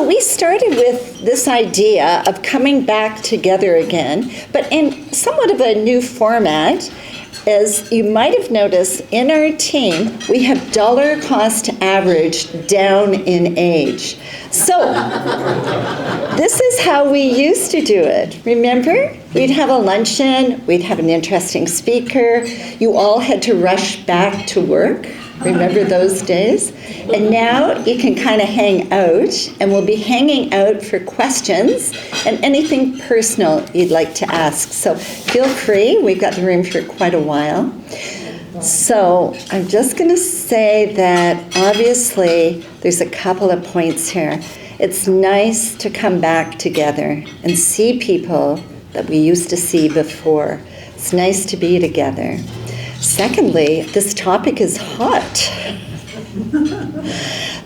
So we started with this idea of coming back together again, but in somewhat of a new format. As you might have noticed, in our team, we have dollar cost average down in age. So this is how we used to do it. Remember? We'd have a luncheon, we'd have an interesting speaker, you all had to rush back to work. Remember those days? And now you can kind of hang out, and we'll be hanging out for questions and anything personal you'd like to ask. So feel free, we've got the room for quite a while. So I'm just going to say that obviously there's a couple of points here. It's nice to come back together and see people that we used to see before. It's nice to be together. Secondly, this topic is hot.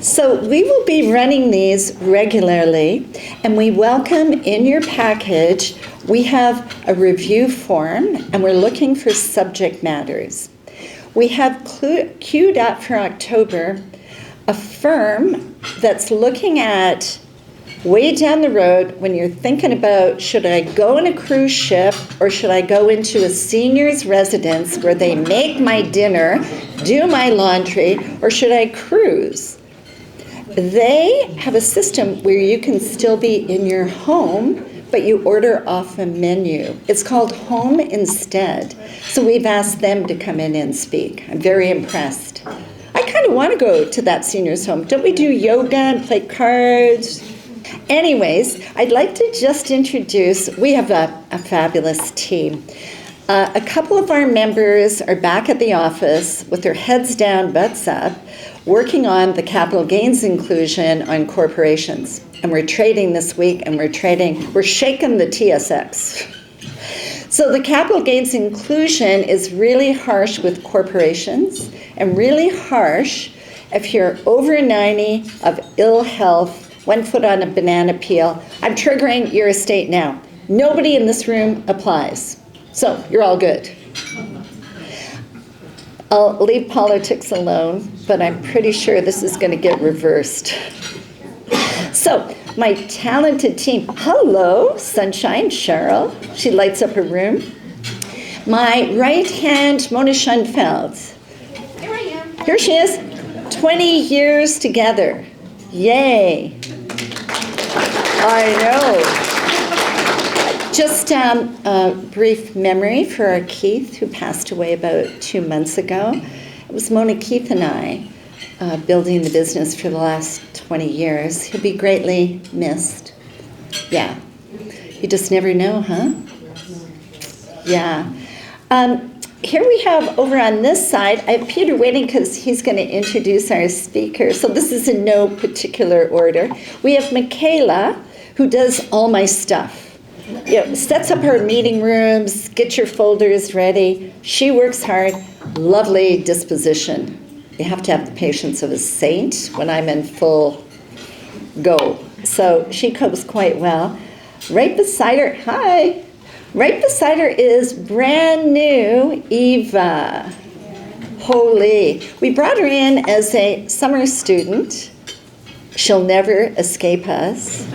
So we will be running these regularly, and we welcome in your package, we have a review form, and we're looking for subject matters. We have queued up for October a firm that's looking at way down the road when you're thinking about, should I go on a cruise ship or should I go into a senior's residence where they make my dinner, do my laundry, or should I cruise? They have a system where you can still be in your home, but you order off a menu. It's called Home Instead. So we've asked them to come in and speak. I'm very impressed. I kind of want to go to that senior's home. Don't we do yoga and play cards? Anyways, I'd like to just introduce, we have a fabulous team. A couple of our members are back at the office with their heads down, butts up, working on the capital gains inclusion on corporations. And we're trading this week, and we're shaking the TSX. So the capital gains inclusion is really harsh with corporations and really harsh if you're over 90 of ill health, 1 foot on a banana peel. I'm triggering your estate now. Nobody in this room applies. So you're all good. I'll leave politics alone, but I'm pretty sure this is going to get reversed. So my talented team. Hello, Sunshine, Cheryl. She lights up her room. My right hand, Mona Schoenfeld. Here I am. Here she is. 20 years together. Yay. I know. Just a brief memory for our Keith, who passed away about 2 months ago. It was Mona, Keith, and I building the business for the last 20 years. He'll be greatly missed. Yeah. You just never know, huh? Yeah. Here we have, over on this side, I have Peter waiting because he's going to introduce our speaker. So this is in no particular order. We have Michaela, who does all my stuff. Sets up our meeting rooms, get your folders ready. She works hard, lovely disposition. You have to have the patience of a saint when I'm in full go. So she copes quite well. Right beside her, hi. Right beside her is brand new Eva. Holy. We brought her in as a summer student. She'll never escape us.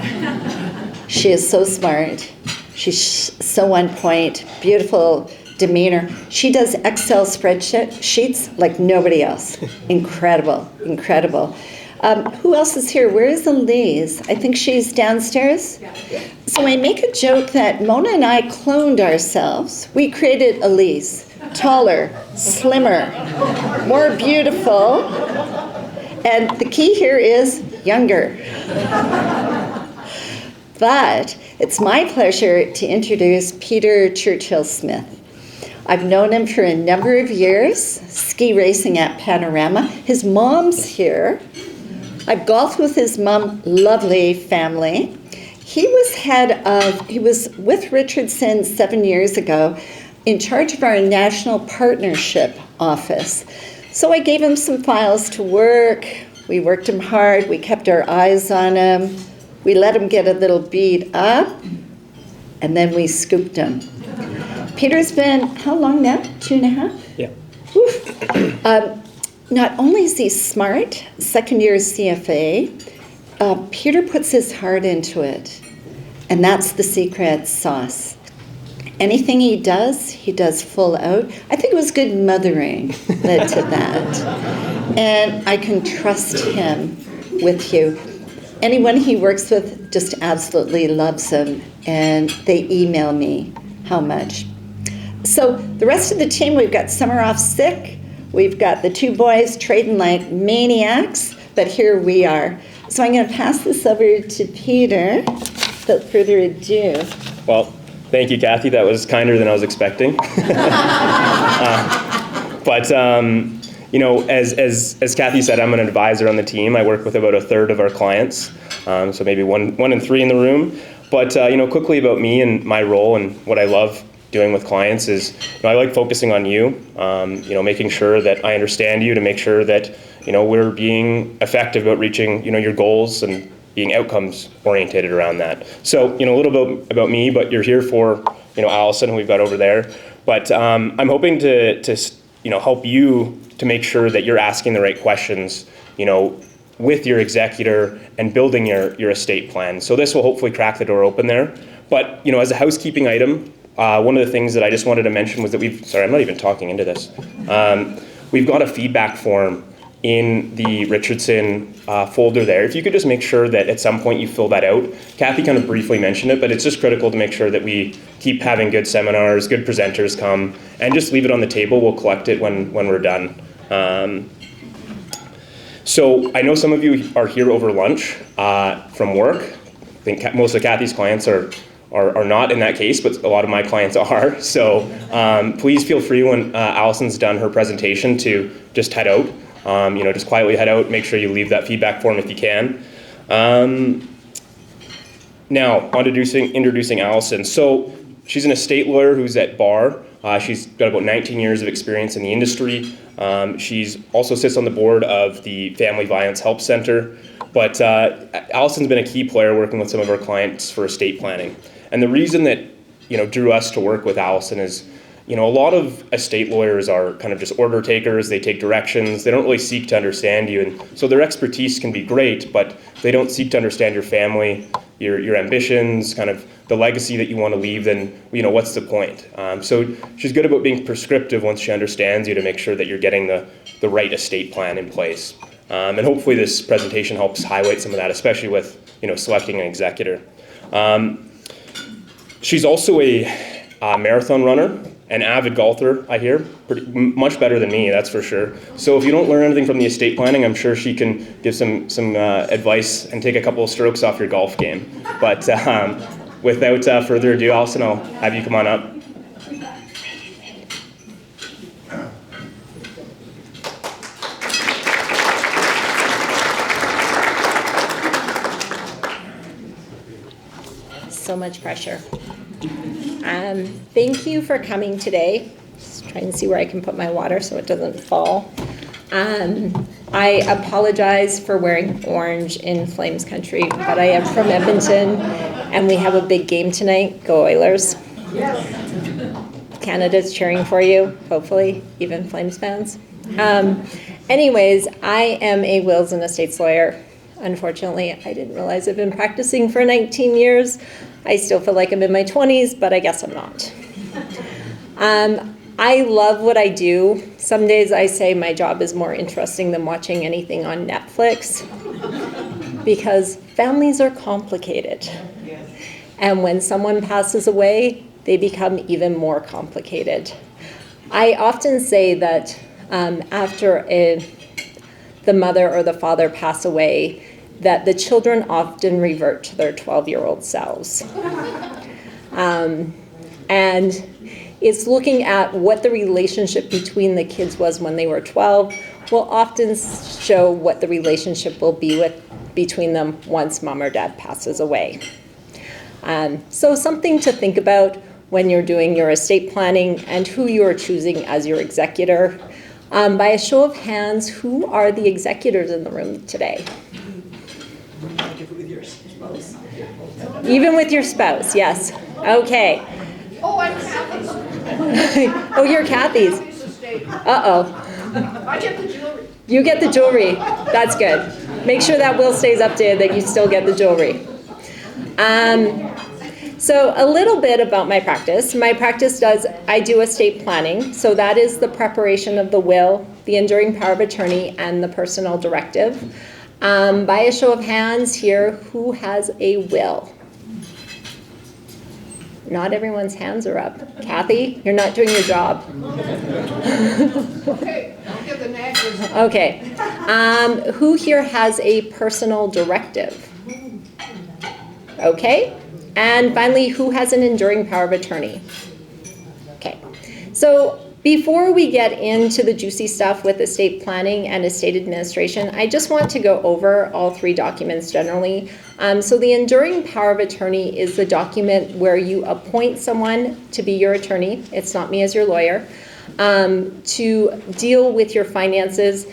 She is so smart. She's so on point, beautiful demeanor. She does Excel spreadsheets like nobody else. Incredible, incredible. Who else is here? Where is Elise? I think she's downstairs. Yeah. So I make a joke that Mona and I cloned ourselves. We created Elise, taller, slimmer, more beautiful, and the key here is younger. But it's my pleasure to introduce Peter Churchill-Smith. I've known him for a number of years, ski racing at Panorama. His mom's here. I've golfed with his mom, lovely family. He was with Richardson 7 years ago, in charge of our national partnership office. So I gave him some files to work. We worked him hard. We kept our eyes on him. We let him get a little beat up, and then we scooped him. Peter's been, how long now? 2.5? Yeah. Not only is he smart, second year CFA, Peter puts his heart into it, and that's the secret sauce. Anything he does full out. I think it was good mothering led to that. And I can trust him with you. Anyone he works with just absolutely loves him, and they email me how much. So the rest of the team, we've got Summer off sick. We've got the two boys trading like maniacs, but here we are. So I'm going to pass this over to Peter without further ado. Well, thank you, Kathy. That was kinder than I was expecting. But as Kathy said, I'm an advisor on the team. I work with about a third of our clients, so maybe one in three in the room. But quickly about me and my role and what I love doing with clients is, I like focusing on you. Making sure that I understand you to make sure that we're being effective about reaching your goals and being outcomes orientated around that. So a little bit about me, but you're here for Allison, who we've got over there. But I'm hoping to help you to make sure that you're asking the right questions with your executor and building your estate plan. So this will hopefully crack the door open there. But as a housekeeping item, one of the things that I just wanted to mention was that I'm not even talking into this. We've got a feedback form in the Richardson folder there. If you could just make sure that at some point you fill that out. Kathy kind of briefly mentioned it, but it's just critical to make sure that we keep having good seminars, good presenters come, and just leave it on the table. We'll collect it when we're done. So I know some of you are here over lunch from work. I think most of Kathy's clients are not in that case, but a lot of my clients are. So please feel free when Allison's done her presentation to just head out. Just quietly head out. Make sure you leave that feedback form if you can. Now, on introducing Allison. So she's an estate lawyer who's at bar. She's got about 19 years of experience in the industry. She's also sits on the board of the Family Violence Help Center. But Allison's been a key player working with some of our clients for estate planning. And the reason that drew us to work with Allison is, a lot of estate lawyers are kind of just order takers. They take directions. They don't really seek to understand you. And so their expertise can be great, but they don't seek to understand your family, your ambitions, kind of the legacy that you want to leave. Then, what's the point? So she's good about being prescriptive once she understands you to make sure that you're getting the right estate plan in place. And hopefully this presentation helps highlight some of that, especially with, selecting an executor. She's also a marathon runner. An avid golfer, I hear, much better than me, that's for sure. So if you don't learn anything from the estate planning, I'm sure she can give some advice and take a couple of strokes off your golf game. But without further ado, Allison, I'll have you come on up. So much pressure. Thank you for coming today. Just trying to see where I can put my water so it doesn't fall. I apologize for wearing orange in Flames country, but I am from Edmonton and we have a big game tonight. Go Oilers. Canada's cheering for you, hopefully, even Flames fans. Anyways, I am a wills and estates lawyer. Unfortunately, I didn't realize I've been practicing for 19 years. I still feel like I'm in my 20s, but I guess I'm not. I love what I do. Some days I say my job is more interesting than watching anything on Netflix because families are complicated. And when someone passes away, they become even more complicated. I often say that after the mother or the father pass away, that the children often revert to their 12-year-old selves. And it's looking at what the relationship between the kids was when they were 12 will often show what the relationship will be between them once mom or dad passes away. So something to think about when you're doing your estate planning and who you're choosing as your executor. By a show of hands, who are the executors in the room today? With your spouse. Even with your spouse, yes. Okay. Oh, I'm Kathy's. Oh, you're Kathy's. Uh-oh. I get the jewelry. You get the jewelry. That's good. Make sure that will stays updated, that you still get the jewelry. So a little bit about my practice. I do estate planning. So that is the preparation of the will, the enduring power of attorney, and the personal directive. By a show of hands here, who has a will? Not everyone's hands are up. Kathy, you're not doing your job. Okay, don't give the naggers. Okay. Who here has a personal directive? Okay. And finally, who has an enduring power of attorney? Okay. So before we get into the juicy stuff with estate planning and estate administration, I just want to go over all three documents generally. So the enduring power of attorney is the document where you appoint someone to be your attorney. It's not me as your lawyer. To deal with your finances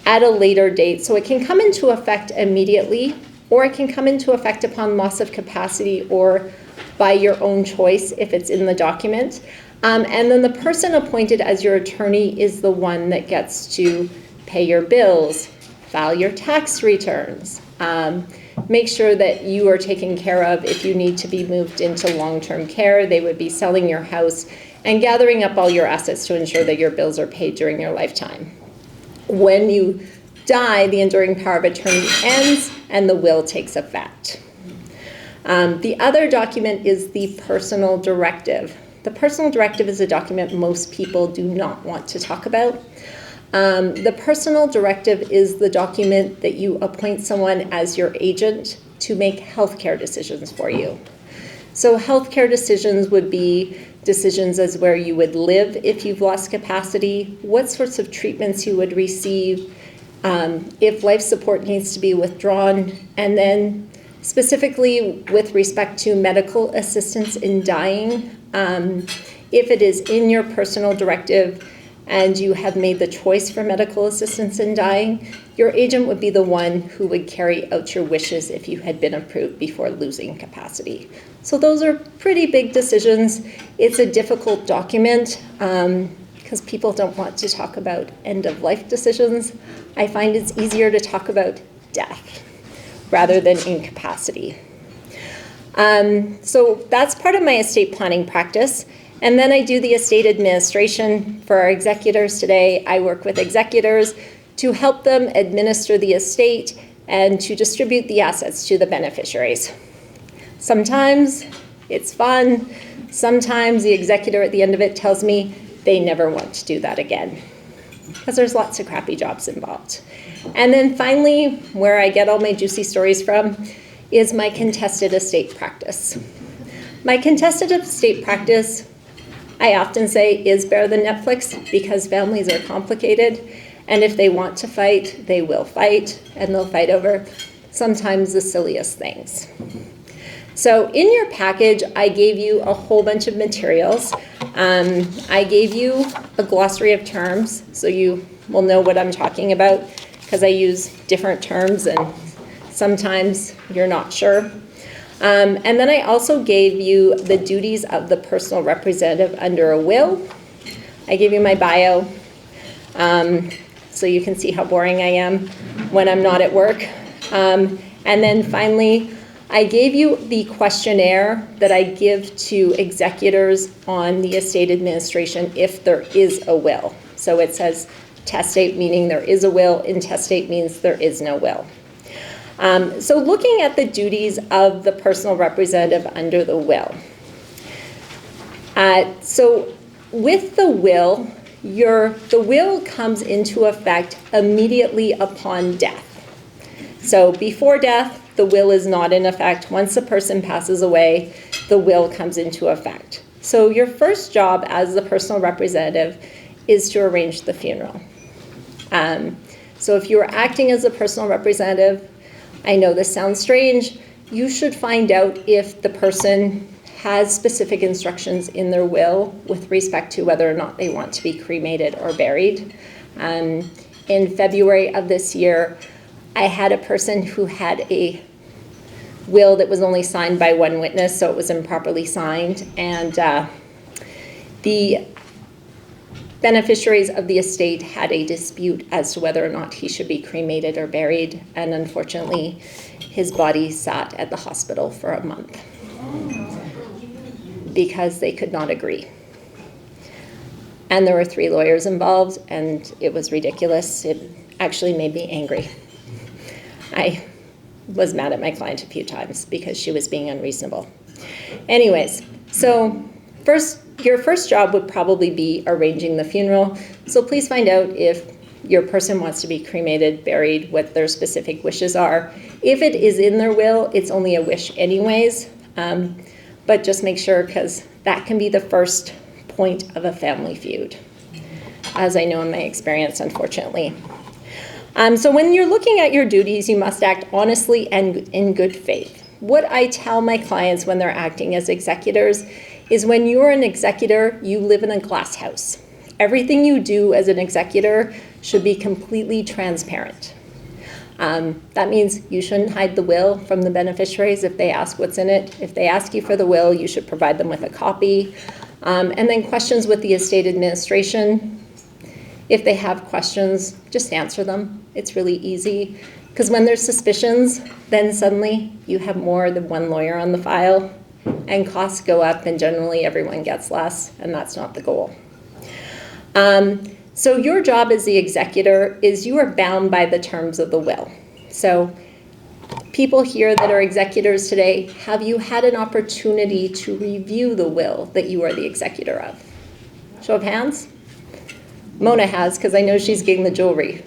at a later date. So it can come into effect immediately, or it can come into effect upon loss of capacity or by your own choice if it's in the document. And then the person appointed as your attorney is the one that gets to pay your bills, file your tax returns, make sure that you are taken care of if you need to be moved into long-term care. They would be selling your house and gathering up all your assets to ensure that your bills are paid during your lifetime. When you die, the enduring power of attorney ends and the will takes effect. The other document is the personal directive. The personal directive is a document most people do not want to talk about. The personal directive is the document that you appoint someone as your agent to make healthcare decisions for you. So healthcare decisions would be decisions as where you would live if you've lost capacity, what sorts of treatments you would receive, if life support needs to be withdrawn, and then specifically with respect to medical assistance in dying, if it is in your personal directive and you have made the choice for medical assistance in dying, your agent would be the one who would carry out your wishes if you had been approved before losing capacity. So those are pretty big decisions. It's a difficult document because people don't want to talk about end-of-life decisions. I find it's easier to talk about death rather than incapacity. So that's part of my estate planning practice. And then I do the estate administration for our executors today. I work with executors to help them administer the estate and to distribute the assets to the beneficiaries. Sometimes it's fun. Sometimes the executor at the end of it tells me they never want to do that again because there's lots of crappy jobs involved. And then finally, where I get all my juicy stories from is my contested estate practice. My contested estate practice, I often say, is better than Netflix because families are complicated, and if they want to fight, they will fight, and they'll fight over sometimes the silliest things. So in your package, I gave you a whole bunch of materials. I gave you a glossary of terms, so you will know what I'm talking about, because I use different terms, and sometimes you're not sure. And then I also gave you the duties of the personal representative under a will. I gave you my bio, so you can see how boring I am when I'm not at work. And then finally, I gave you the questionnaire that I give to executors on the estate administration if there is a will. So it says testate, meaning there is a will. Intestate means there is no will. So looking at the duties of the personal representative under the will. So with the will, the will comes into effect immediately upon death. So before death, the will is not in effect. Once a person passes away, the will comes into effect. So your first job as the personal representative is to arrange the funeral. So if you are acting as a personal representative, I know this sounds strange, you should find out if the person has specific instructions in their will with respect to whether or not they want to be cremated or buried. In February of this year, I had a person who had a will that was only signed by one witness, so it was improperly signed, and the beneficiaries of the estate had a dispute as to whether or not he should be cremated or buried, and unfortunately, his body sat at the hospital for a month because they could not agree. And there were 3 lawyers involved, and it was ridiculous. It actually made me angry. I was mad at my client a few times because she was being unreasonable. Anyways, so your first job would probably be arranging the funeral. So please find out if your person wants to be cremated, buried, what their specific wishes are. If it is in their will, it's only a wish anyways, but just make sure, because that can be the first point of a family feud, as I know in my experience, unfortunately. So when you're looking at your duties, you must act honestly and in good faith. What I tell my clients when they're acting as executors is when you're an executor, you live in a glass house. Everything you do as an executor should be completely transparent. That means you shouldn't hide the will from the beneficiaries if they ask what's in it. If they ask you for the will, you should provide them with a copy. And then questions with the estate administration. If they have questions, just answer them. It's really easy. Because when there's suspicions, then suddenly you have more than one lawyer on the file, and costs go up, and generally everyone gets less, and that's not the goal. So your job as the executor is you are bound by the terms of the will. So people here that are executors today, have you had an opportunity to review the will that you are the executor of? Show of hands. Mona has, because I know she's getting the jewelry. She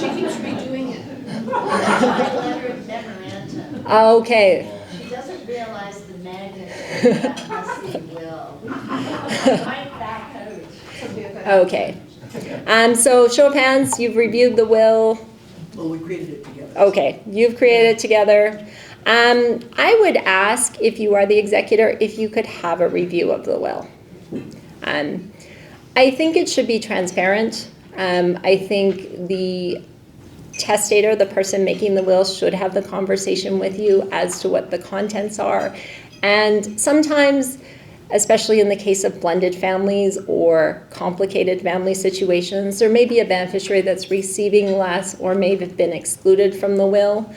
keeps redoing it. Highlighter memorandum. Okay. She doesn't realize the magnitude of that messy will. Right back out. Okay. So show of hands, you've reviewed the will. Well, we created it together. Okay, you've created it together. I would ask, if you are the executor, if you could have a review of the will. I think it should be transparent. I think the testator, the person making the will, should have the conversation with you as to what the contents are. And sometimes, especially in the case of blended families or complicated family situations, there may be a beneficiary that's receiving less or may have been excluded from the will.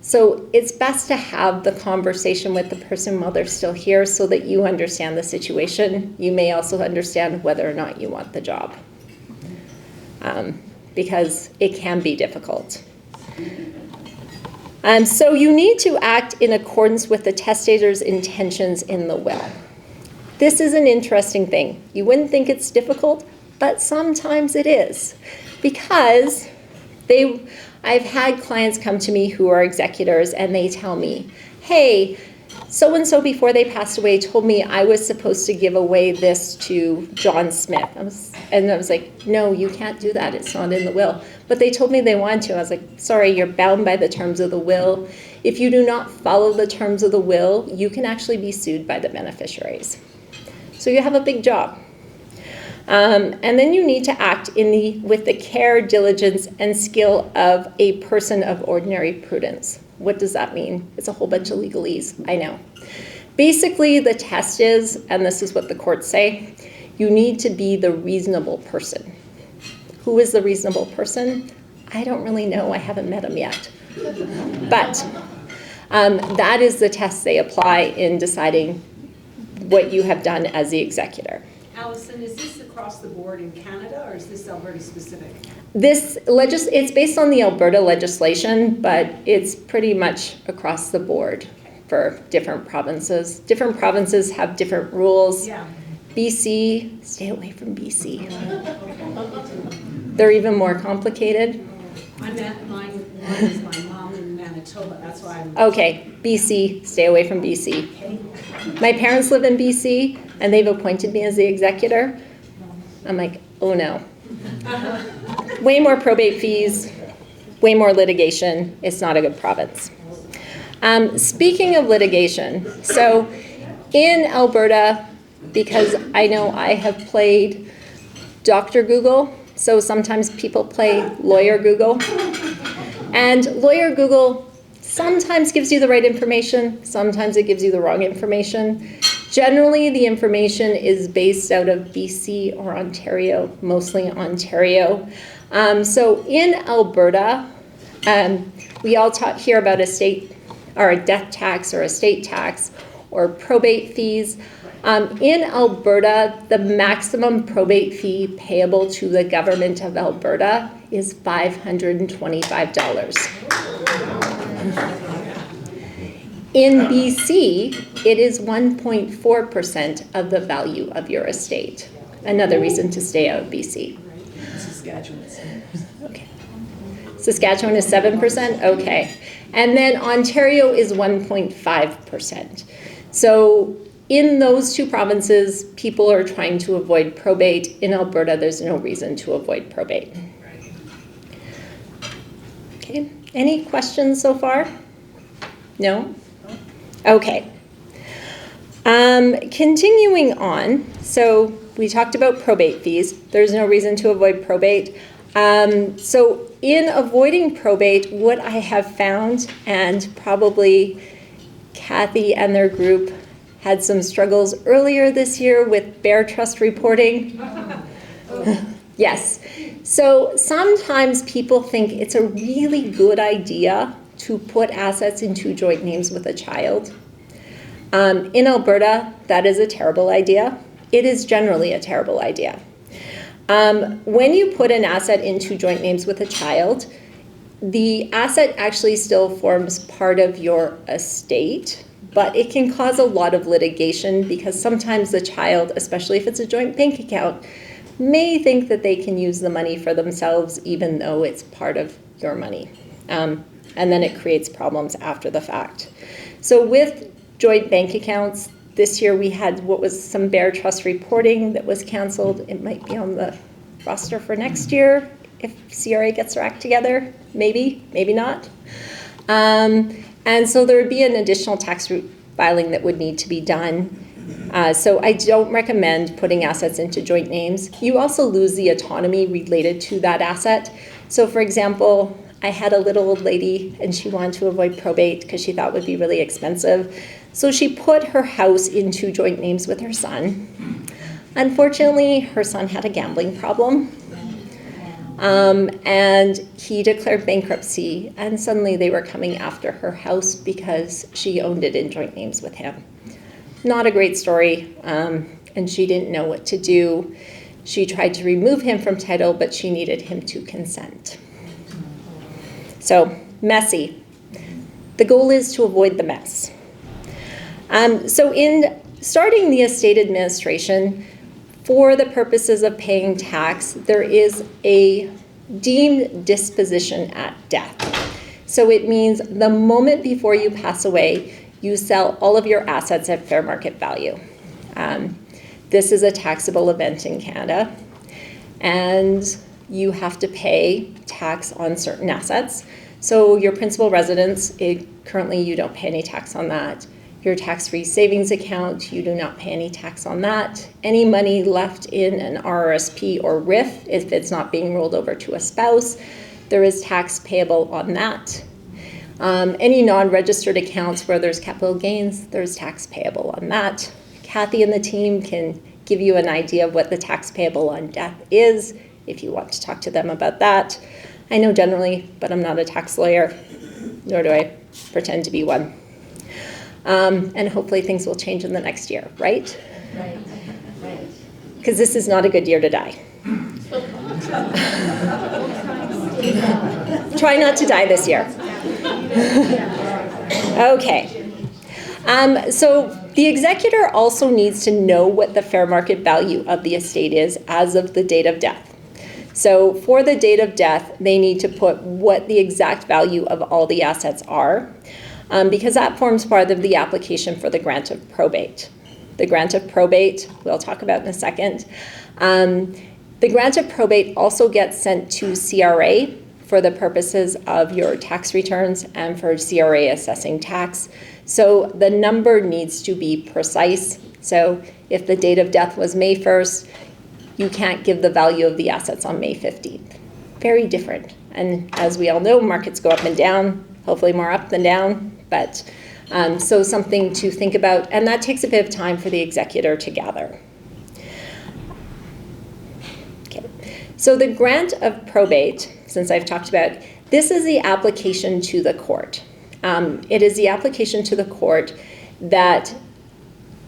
So it's best to have the conversation with the person while they're still here so that you understand the situation. You may also understand whether or not you want the job, because it can be difficult. So you need to act in accordance with the testator's intentions in the will. This is an interesting thing. You wouldn't think it's difficult, but sometimes it is, because I've had clients come to me who are executors, and they tell me, hey, so-and-so before they passed away told me I was supposed to give away this to John Smith. I was like, no, you can't do that. It's not in the will. But they told me they wanted to. I was like, sorry, you're bound by the terms of the will. If you do not follow the terms of the will, you can actually be sued by the beneficiaries. So you have a big job. And then you need to act with the care, diligence, and skill of a person of ordinary prudence. What does that mean? It's a whole bunch of legalese, I know. Basically, the test is, and this is what the courts say, you need to be the reasonable person. Who is the reasonable person? I don't really know. I haven't met him yet. But that is the test they apply in deciding what you have done as the executor. Allison, is this across the board in Canada, or is this Alberta specific? It's based on the Alberta legislation, but it's pretty much across the board for different provinces. Different provinces have different rules. Yeah. BC, stay away from BC. They're even more complicated. Mine is my mom in Manitoba, that's why I'm... Okay, BC, stay away from BC. Okay. My parents live in BC, and they've appointed me as the executor. I'm like, oh no. Way more probate fees, way more litigation. It's not a good province. Speaking of litigation, so in Alberta, because I know I have played Dr. Google, so sometimes people play Lawyer Google. And Lawyer Google sometimes gives you the right information, sometimes it gives you the wrong information. Generally, the information is based out of BC or Ontario, mostly Ontario. So in Alberta, we all hear about estate or a death tax or estate tax or probate fees. In Alberta, the maximum probate fee payable to the government of Alberta is $525. In BC, it is 1.4% of the value of your estate. Another reason to stay out of BC. Saskatchewan. Okay. Saskatchewan is 7%? Okay. And then Ontario is 1.5%. So in those two provinces, people are trying to avoid probate. In Alberta, there's no reason to avoid probate. Okay. Any questions so far? No? Okay. Continuing on, so we talked about probate fees. There's no reason to avoid probate. So in avoiding probate, what I have found, and probably Kathy and their group had some struggles earlier this year with Bear Trust reporting. Yes. So sometimes people think it's a really good idea to put assets into joint names with a child. In Alberta, that is a terrible idea. It is generally a terrible idea. When you put an asset into joint names with a child, the asset actually still forms part of your estate, but it can cause a lot of litigation because sometimes the child, especially if it's a joint bank account, may think that they can use the money for themselves even though it's part of your money. And then it creates problems after the fact. So with joint bank accounts, this year we had what was some Bear Trust reporting that was canceled. It might be on the roster for next year if CRA gets their act together, maybe, maybe not. And so there would be an additional tax filing that would need to be done. So I don't recommend putting assets into joint names. You also lose the autonomy related to that asset. So for example, I had a little old lady and she wanted to avoid probate because she thought it would be really expensive. So she put her house into joint names with her son. Unfortunately, her son had a gambling problem. And he declared bankruptcy, and suddenly they were coming after her house because she owned it in joint names with him. Not a great story, and she didn't know what to do. She tried to remove him from title, but she needed him to consent. So, messy. The goal is to avoid the mess. So in starting the estate administration, for the purposes of paying tax, there is a deemed disposition at death. So it means the moment before you pass away, you sell all of your assets at fair market value. This is a taxable event in Canada, and you have to pay tax on certain assets. So your principal residence, currently you don't pay any tax on that. Your tax-free savings account, you do not pay any tax on that. Any money left in an RRSP or RIF, if it's not being rolled over to a spouse, there is tax payable on that. Any non-registered accounts where there's capital gains, there's tax payable on that. Kathy and the team can give you an idea of what the tax payable on death is if you want to talk to them about that. I know generally, but I'm not a tax lawyer, nor do I pretend to be one. And hopefully things will change in the next year, right? Right, right. Because this is not a good year to die. Try not to die this year. Okay. So the executor also needs to know what the fair market value of the estate is as of the date of death. So for the date of death, they need to put what the exact value of all the assets are, because that forms part of the application for the grant of probate. The grant of probate, we'll talk about in a second. The grant of probate also gets sent to CRA for the purposes of your tax returns and for CRA assessing tax. So the number needs to be precise. So if the date of death was May 1st, you can't give the value of the assets on May 15th. Very different. And as we all know, markets go up and down, hopefully more up than down, but So something to think about, and that takes a bit of time for the executor to gather. Okay. So the grant of probate, since I've talked about, this is the application to the court. It is the application to the court that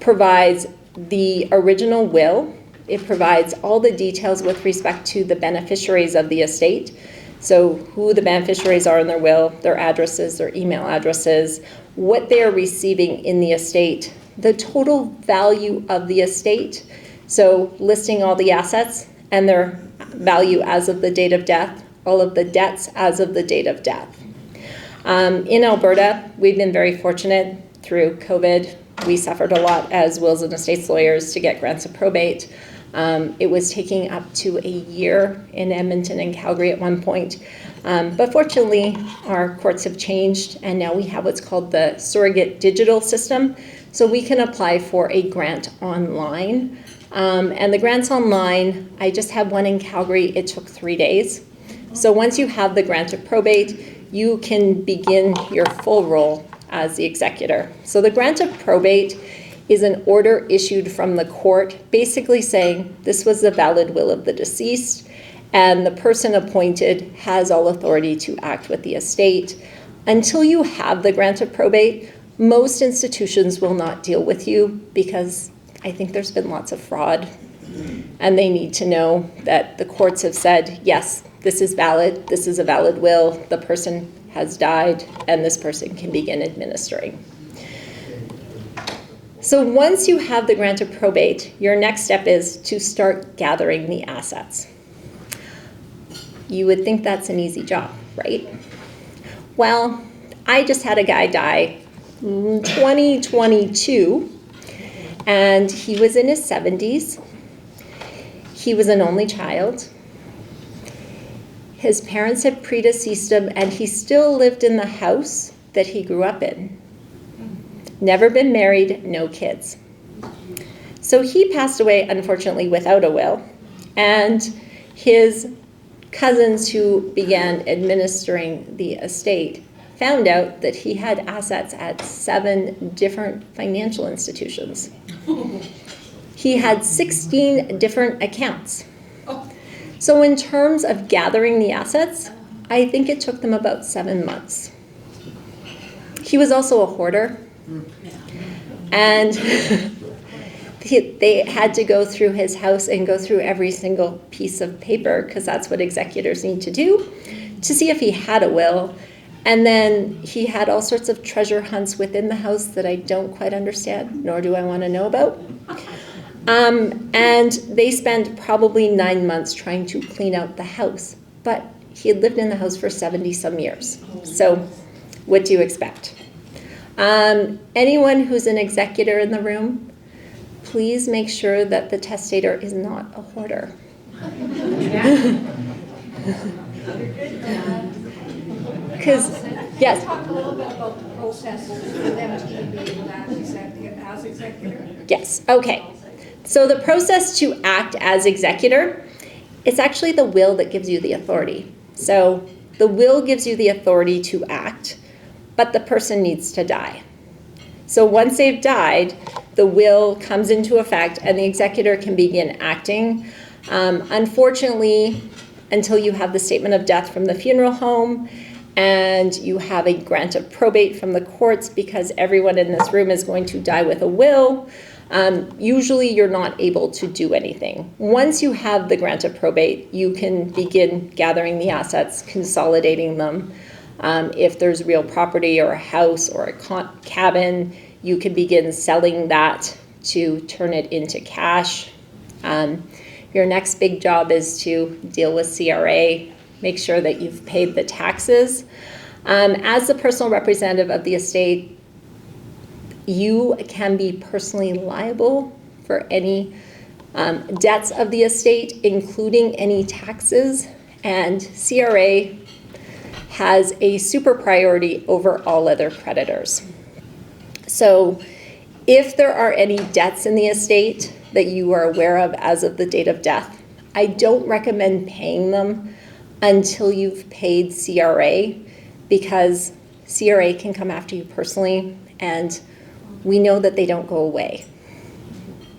provides the original will. It provides all the details with respect to the beneficiaries of the estate. So who the beneficiaries are in their will, their addresses, their email addresses, what they are receiving in the estate, the total value of the estate. So listing all the assets and their value as of the date of death, all of the debts as of the date of death. In Alberta, we've been very fortunate through COVID. We suffered a lot as wills and estates lawyers to get grants of probate. It was taking up to a year in Edmonton and Calgary at one point. But fortunately, our courts have changed, and now we have what's called the surrogate digital system. So we can apply for a grant online. And the grants online, I just had one in Calgary. It took 3 days. So once you have the grant of probate, you can begin your full role as the executor. So the grant of probate is an order issued from the court basically saying this was the valid will of the deceased, and the person appointed has all authority to act with the estate. Until you have the grant of probate, most institutions will not deal with you because I think there's been lots of fraud, and they need to know that the courts have said, yes, this is valid, this is a valid will, the person has died, and this person can begin administering. So once you have the grant of probate, your next step is to start gathering the assets. You would think that's an easy job, right? Well, I just had a guy die in 2022, and he was in his 70s. He was an only child. His parents had predeceased him, and he still lived in the house that he grew up in. Never been married, no kids. So he passed away, unfortunately, without a will. And his cousins who began administering the estate found out that he had assets at 7 different financial institutions. He had 16 different accounts. So in terms of gathering the assets, I think it took them about 7 months. He was also a hoarder. And they had to go through his house and go through every single piece of paper, because that's what executors need to do, to see if he had a will. And then he had all sorts of treasure hunts within the house that I don't quite understand, nor do I want to know about. And they spent probably 9 months trying to clean out the house. But he had lived in the house for 70 some years. So what do you expect? Anyone who's an executor in the room, please make sure that the testator is not a hoarder. Because, yes? Talk a little bit about the process for them to be able to act as executor. Yes, okay. So the process to act as executor, it's actually the will that gives you the authority. So the will gives you the authority to act, but the person needs to die. So once they've died, the will comes into effect and the executor can begin acting. Unfortunately, until you have the statement of death from the funeral home and you have a grant of probate from the courts, because everyone in this room is going to die with a will, usually you're not able to do anything. Once you have the grant of probate, you can begin gathering the assets, consolidating them. If there's real property or a house or a cabin, you can begin selling that to turn it into cash. Your next big job is to deal with CRA, make sure that you've paid the taxes. As the personal representative of the estate, you can be personally liable for any debts of the estate, including any taxes, and CRA has a super priority over all other creditors. So if there are any debts in the estate that you are aware of as of the date of death, I don't recommend paying them until you've paid CRA, because CRA can come after you personally and we know that they don't go away.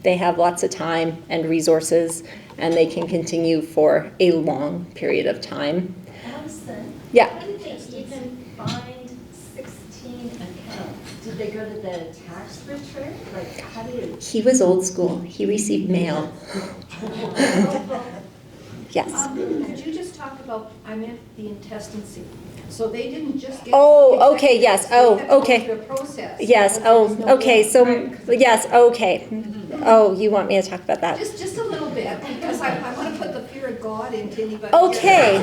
They have lots of time and resources, and they can continue for a long period of time. Allison? Yeah. How did they even find 16 accounts? Did they go to the tax return? Like, how do you? He was old school. He received mail. Yes. Could you just talk about, I meant the intestacy. So they didn't just get. Oh, okay, yes. Oh, They had to go okay. through a process. Yes, There was oh, no okay, will. so, Right. yes, okay. Oh, you want me to talk about that? Just a little bit, because I want to put the fear of God into anybody. Okay.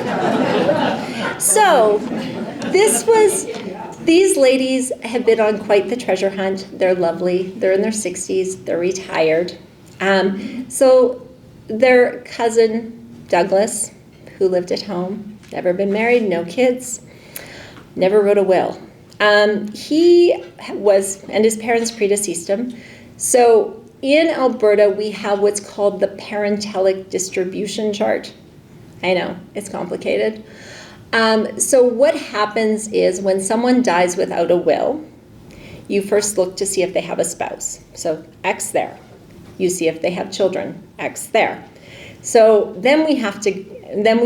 So, these ladies have been on quite the treasure hunt. They're lovely. They're in their 60s. They're retired. So, their cousin, Douglas, who lived at home, never been married, no kids, never wrote a will. He was, and his parents predeceased him. So in Alberta, we have what's called the parentalic distribution chart. I know, it's complicated. So what happens is when someone dies without a will, you first look to see if they have a spouse. So X there. You see if they have children, X there. So then we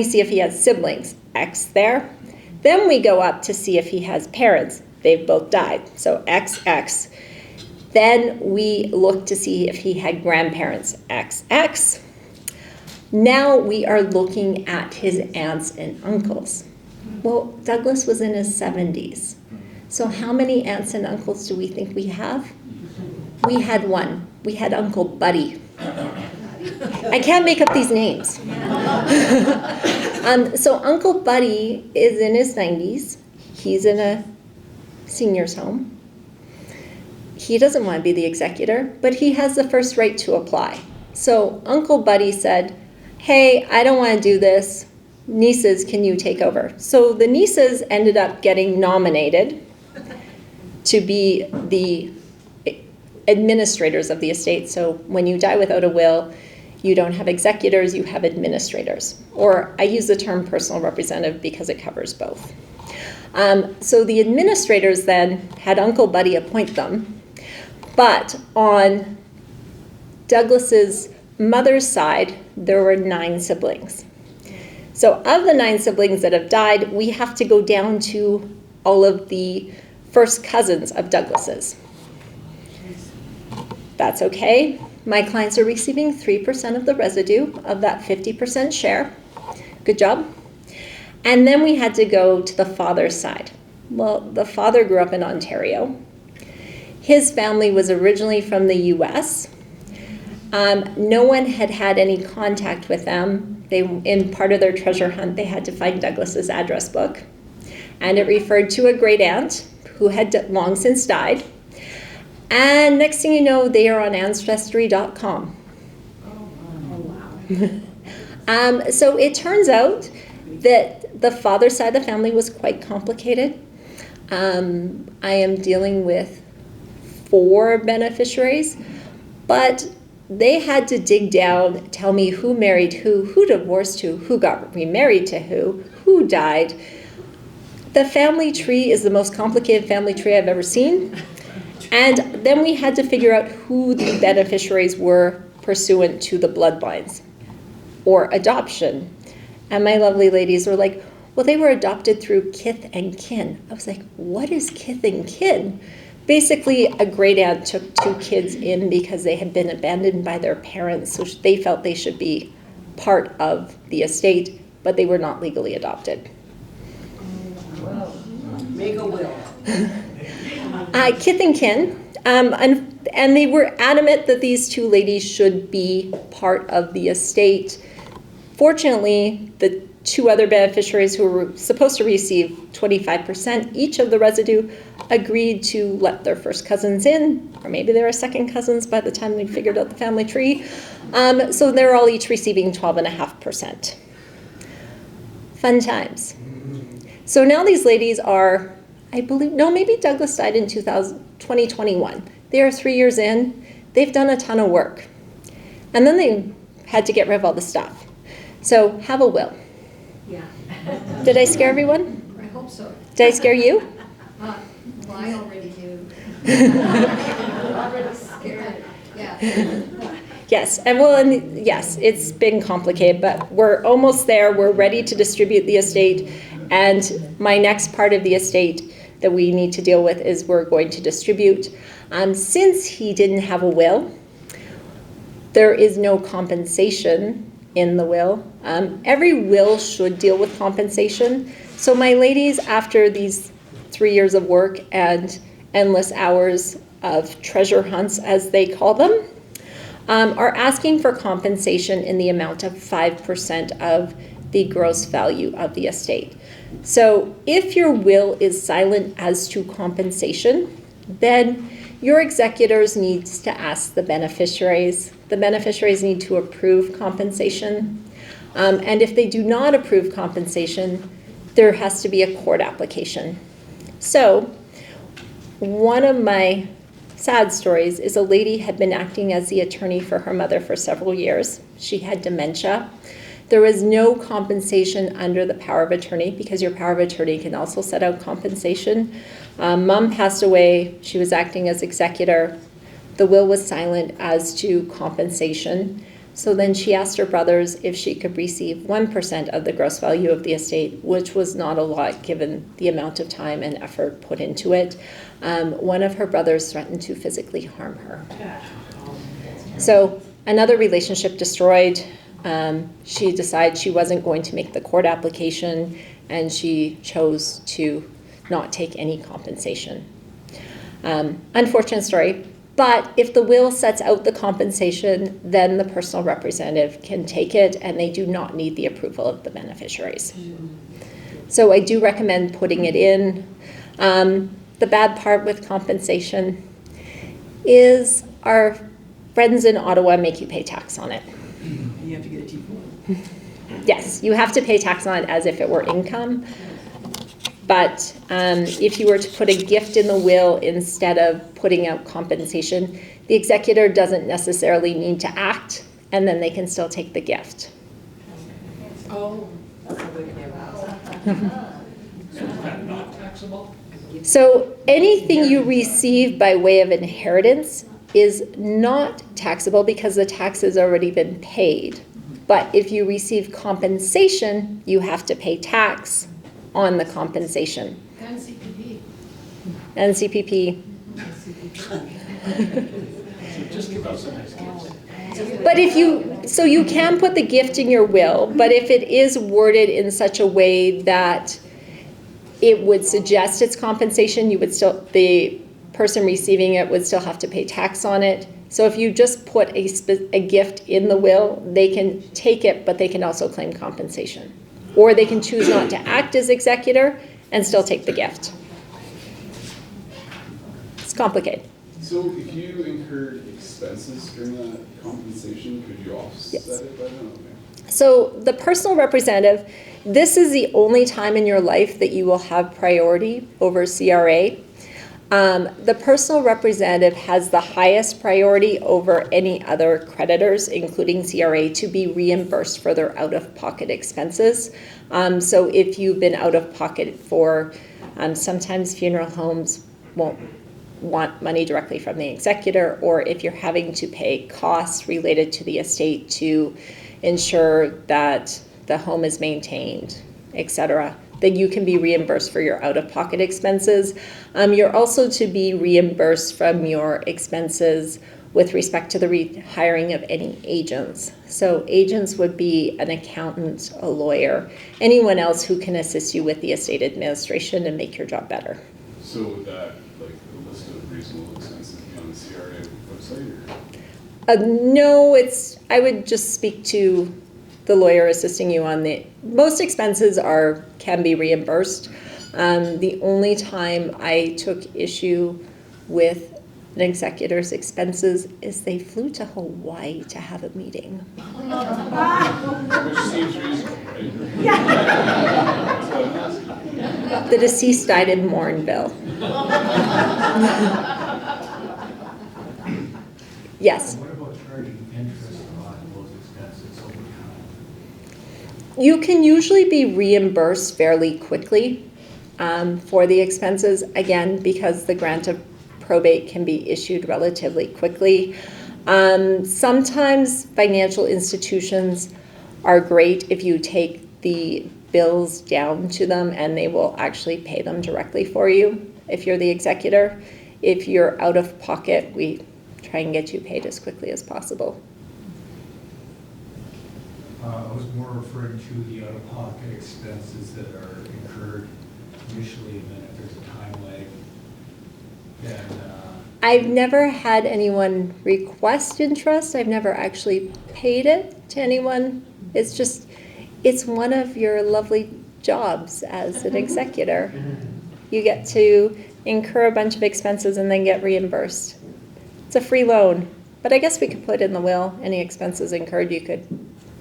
see if he has siblings, X there. Then we go up to see if he has parents. They've both died, so XX. Then we look to see if he had grandparents, XX. Now we are looking at his aunts and uncles. Well, Douglas was in his 70s. So how many aunts and uncles do we think we have? We had one. We had Uncle Buddy. I can't make up these names. So Uncle Buddy is in his 90s. He's in a senior's home. He doesn't want to be the executor, but he has the first right to apply. So Uncle Buddy said, hey, I don't want to do this. Nieces, can you take over? So the nieces ended up getting nominated to be the administrators of the estate. So when you die without a will, you don't have executors, you have administrators. Or I use the term personal representative because it covers both. So the administrators then had Uncle Buddy appoint them, but on Douglas's mother's side, there were 9 siblings. So of the 9 siblings that have died, we have to go down to all of the first cousins of Douglas's. That's okay. My clients are receiving 3% of the residue of that 50% share. Good job. And then we had to go to the father's side. Well, the father grew up in Ontario. His family was originally from the US. No one had had any contact with them. In part of their treasure hunt, they had to find Douglas's address book. And it referred to a great aunt who had long since died. And next thing you know, they are on Ancestry.com. So it turns out that the father's side of the family was quite complicated. I am dealing with 4 beneficiaries, but they had to dig down, tell me who married who divorced who got remarried to who died. The family tree is the most complicated family tree I've ever seen. And then we had to figure out who the beneficiaries were pursuant to the bloodlines or adoption. And my lovely ladies were like, well, they were adopted through kith and kin. I was like, what is kith and kin? Basically, a great aunt took 2 kids in because they had been abandoned by their parents, so they felt they should be part of the estate, but they were not legally adopted. Make a will. Kith and kin, and they were adamant that these 2 ladies should be part of the estate. Fortunately, the 2 other beneficiaries who were supposed to receive 25% each of the residue agreed to let their first cousins in, or maybe they were second cousins by the time they figured out the family tree. So they're all each receiving 12.5%. Fun times. So now these ladies are, I believe, no, maybe Douglas died in 2021. They are 3 years in. They've done a ton of work. And then they had to get rid of all the stuff. So have a will. Yeah. Did I scare everyone? I hope so. Did I scare you? Well, I already do. Already scared. Yeah. Yes, and yes, it's been complicated, but we're almost there. We're ready to distribute the estate, and my next part of the estate that we need to deal with is we're going to distribute. Since he didn't have a will, there is no compensation in the will. Every will should deal with compensation. So my ladies, after these 3 years of work and endless hours of treasure hunts, as they call them, are asking for compensation in the amount of 5% of the gross value of the estate. So if your will is silent as to compensation, then your executors need to ask the beneficiaries. The beneficiaries need to approve compensation. And if they do not approve compensation, there has to be a court application. So one of my sad stories is a lady had been acting as the attorney for her mother for several years. She had dementia. There was no compensation under the power of attorney because your power of attorney can also set out compensation. Mom passed away. She was acting as executor. The will was silent as to compensation. So then she asked her brothers if she could receive 1% of the gross value of the estate, which was not a lot given the amount of time and effort put into it. One of her brothers threatened to physically harm her. So another relationship destroyed. She decided she wasn't going to make the court application, and she chose to not take any compensation. Unfortunate story. But if the will sets out the compensation, then the personal representative can take it, and they do not need the approval of the beneficiaries. So I do recommend putting it in. The bad part with compensation is our friends in Ottawa make you pay tax on it. You have to get a T4. Yes, you have to pay tax on it as if it were income. But if you were to put a gift in the will instead of putting out compensation, the executor doesn't necessarily need to act, and then they can still take the gift. Oh. So anything you receive by way of inheritance is not taxable because the tax has already been paid. But if you receive compensation, you have to pay tax on the compensation. And CPP. And CPP. But if so you can put the gift in your will, but if it is worded in such a way that it would suggest it's compensation, the person receiving it would still have to pay tax on it. So if you just put a gift in the will, they can take it, but they can also claim compensation. Or they can choose not to act as executor and still take the gift. It's complicated. So if you incurred expenses during that compensation, could you offset it by then? Okay. So the personal representative, this is the only time in your life that you will have priority over CRA. The personal representative has the highest priority over any other creditors, including CRA, to be reimbursed for their out-of-pocket expenses. So if you've been out of pocket for, sometimes funeral homes won't want money directly from the executor, or if you're having to pay costs related to the estate to ensure that the home is maintained, etc., then you can be reimbursed for your out-of-pocket expenses. You're also to be reimbursed from your expenses with respect to the rehiring of any agents. So agents would be an accountant, a lawyer, anyone else who can assist you with the estate administration and make your job better. So would that, like, the list of reasonable expenses be on the CRA website? Or? No, I would just speak to the lawyer assisting you on most expenses can be reimbursed. The only time I took issue with an executor's expenses is they flew to Hawaii to have a meeting. Which seems reasonable, right? Yeah. The deceased died in Morinville. Yes. What about charging interest on those expenses over time? You can usually be reimbursed fairly quickly for the expenses, again, because the grant of probate can be issued relatively quickly. Sometimes financial institutions are great if you take the bills down to them and they will actually pay them directly for you if you're the executor. If you're out of pocket, we try and get you paid as quickly as possible. I was more referring to the out-of-pocket expenses that are incurred initially, and then if there's a time lag, then I've never had anyone request interest. I've never actually paid it to anyone. It's one of your lovely jobs as an executor. You get to incur a bunch of expenses and then get reimbursed. It's a free loan, but I guess we could put in the will, any expenses incurred you could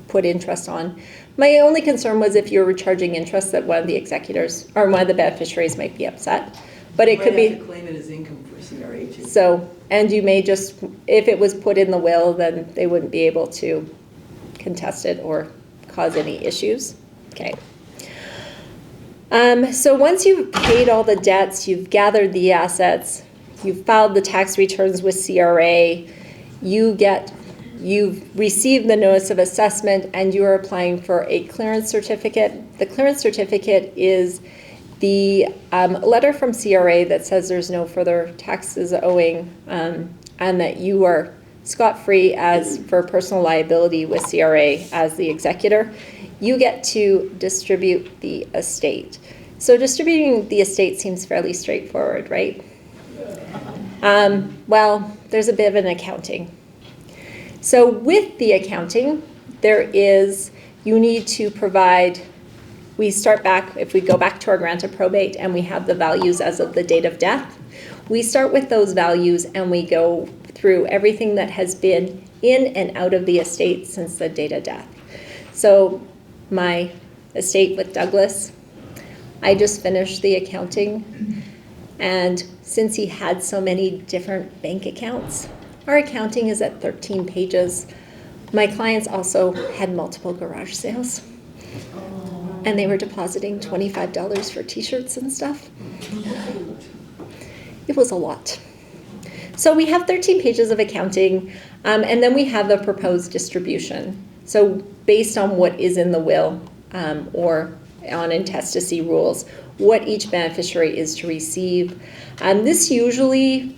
put interest on. My only concern was if you were charging interest that one of the executors or one of the beneficiaries might be upset. But it could Might have be, to claim it as income for CRA too. so, and you may just, if it was put in the will, then they wouldn't be able to contest it or cause any issues. Okay. So once you've paid all the debts, you've gathered the assets, you've filed the tax returns with CRA, you've received the notice of assessment, and you are applying for a clearance certificate. The clearance certificate is the letter from CRA that says there's no further taxes owing, and that you are scot-free as for personal liability with CRA as the executor. You get to distribute the estate. So distributing the estate seems fairly straightforward, right? Well, there's a bit of an accounting. So with the accounting, you need to provide, we start back, if we go back to our grant of probate and we have the values as of the date of death, we start with those values and we go through everything that has been in and out of the estate since the date of death. So my estate with Douglas, I just finished the accounting, and since he had so many different bank accounts, our accounting is at 13 pages. My clients also had multiple garage sales, and they were depositing $25 for t-shirts and stuff. It was a lot. So we have 13 pages of accounting, and then we have the proposed distribution. So based on what is in the will or on intestacy rules, what each beneficiary is to receive. This usually,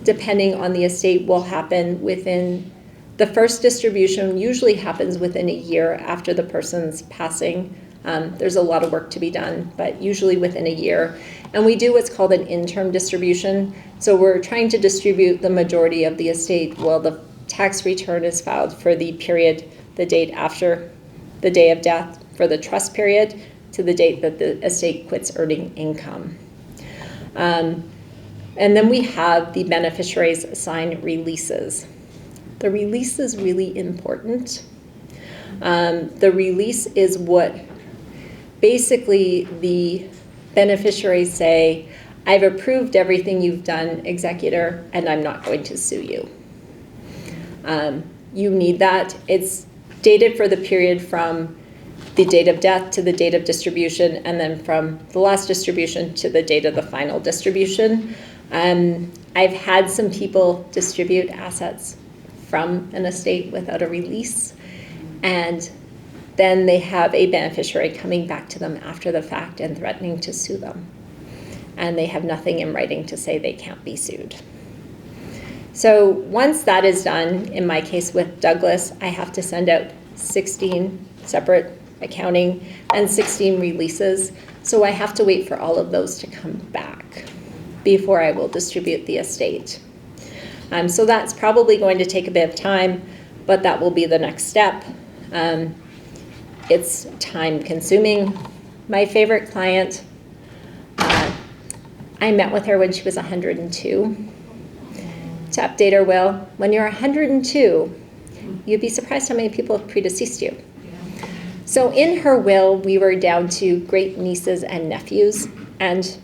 depending on the estate, will happen within, the first distribution usually happens within a year after the person's passing. There's a lot of work to be done, but usually within a year. And we do what's called an interim distribution. So we're trying to distribute the majority of the estate while the tax return is filed for the period, the date after the day of death for the trust period to the date that the estate quits earning income. And then we have the beneficiaries sign releases. The release is really important. The release is what basically the beneficiaries say, I've approved everything you've done, executor, and I'm not going to sue you. You need that. It's dated for the period from the date of death to the date of distribution, and then from the last distribution to the date of the final distribution. I've had some people distribute assets from an estate without a release, and then they have a beneficiary coming back to them after the fact and threatening to sue them. And they have nothing in writing to say they can't be sued. So once that is done, in my case with Douglas, I have to send out 16 separate accounting and 16 releases. So I have to wait for all of those to come back before I will distribute the estate. So that's probably going to take a bit of time, but that will be the next step. It's time consuming. My favorite client, I met with her when she was 102 to update her will. When you're 102, you'd be surprised how many people have predeceased you. So in her will, we were down to great nieces and nephews, and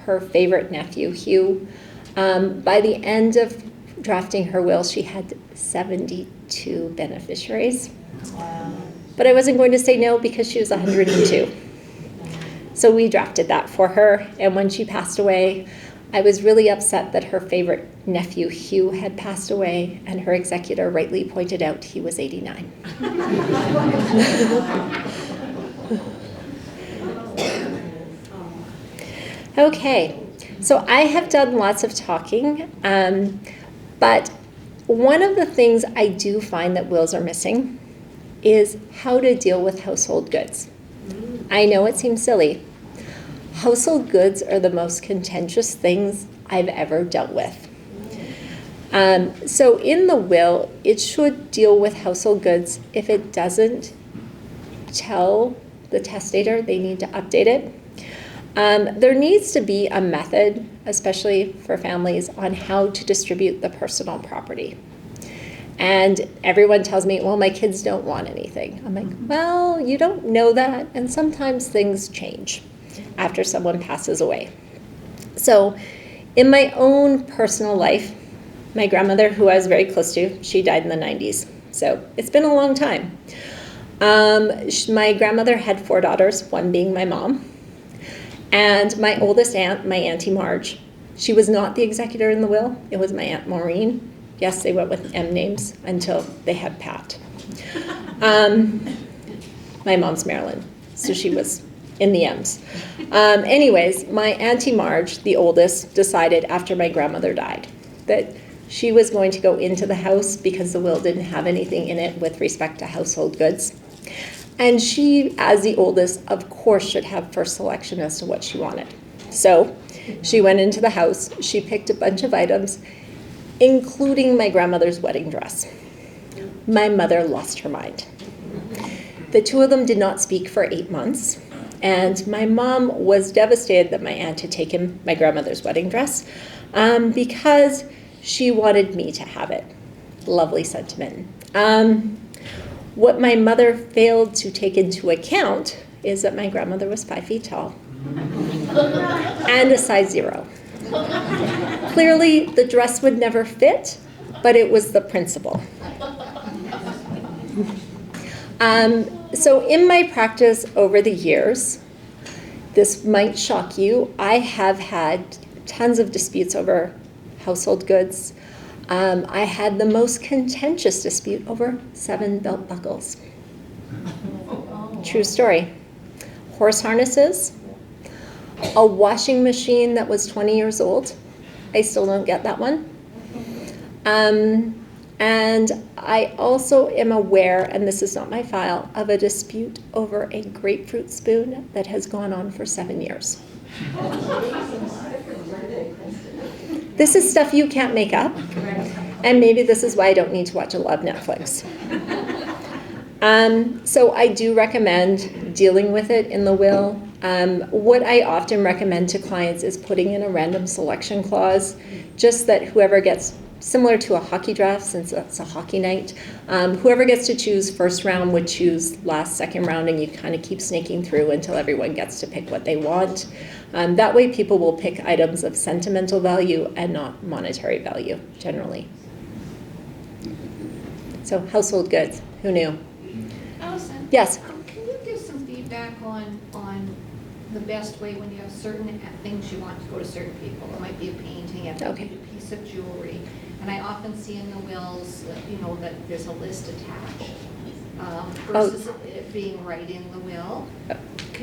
her favorite nephew, Hugh. By the end of drafting her will, she had 72 beneficiaries. Wow. But I wasn't going to say no because she was 102. So we drafted that for her, and when she passed away, I was really upset that her favorite nephew, Hugh, had passed away, and her executor rightly pointed out he was 89. Okay, so I have done lots of talking, but one of the things I do find that wills are missing is how to deal with household goods. I know it seems silly. Household goods are the most contentious things I've ever dealt with. So in the will, it should deal with household goods. If it doesn't, tell the testator they need to update it. There needs to be a method, especially for families, on how to distribute the personal property. And everyone tells me, well, my kids don't want anything. I'm like, well, you don't know that, and sometimes things change after someone passes away. So in my own personal life, my grandmother, who I was very close to, she died in the 90s. So it's been a long time. My grandmother had 4 daughters, one being my mom. And my oldest aunt, my Auntie Marge, she was not the executor in the will. It was my Aunt Maureen. Yes, they went with M names until they had Pat. My mom's Marilyn, so she was in the M's. Anyways, my Auntie Marge, the oldest, decided after my grandmother died that she was going to go into the house because the will didn't have anything in it with respect to household goods. And she, as the oldest, of course, should have first selection as to what she wanted. So she went into the house, she picked a bunch of items, including my grandmother's wedding dress. My mother lost her mind. The 2 of them did not speak for 8 months, and my mom was devastated that my aunt had taken my grandmother's wedding dress because she wanted me to have it. Lovely sentiment. What my mother failed to take into account is that my grandmother was 5 feet tall and a size 0. Clearly, the dress would never fit, but it was the principle. So in my practice over the years, this might shock you, I have had tons of disputes over household goods. I had the most contentious dispute over 7 belt buckles. True story. Horse harnesses, a washing machine that was 20 years old. I still don't get that one. And I also am aware, and this is not my file, of a dispute over a grapefruit spoon that has gone on for 7 years. This is stuff you can't make up, and maybe this is why I don't need to watch a lot of Netflix. So I do recommend dealing with it in the will. What I often recommend to clients is putting in a random selection clause, just that whoever gets, similar to a hockey draft, since it's a hockey night, whoever gets to choose first round would choose last, second round, and you kind of keep snaking through until everyone gets to pick what they want. That way people will pick items of sentimental value and not monetary value, generally. So household goods, who knew? Allison? Yes? Can you give some feedback on the best way when you have certain things you want to go to certain people? It might be a painting, it might be a piece of jewelry. And I often see in the wills, that there's a list attached versus it being right in the will.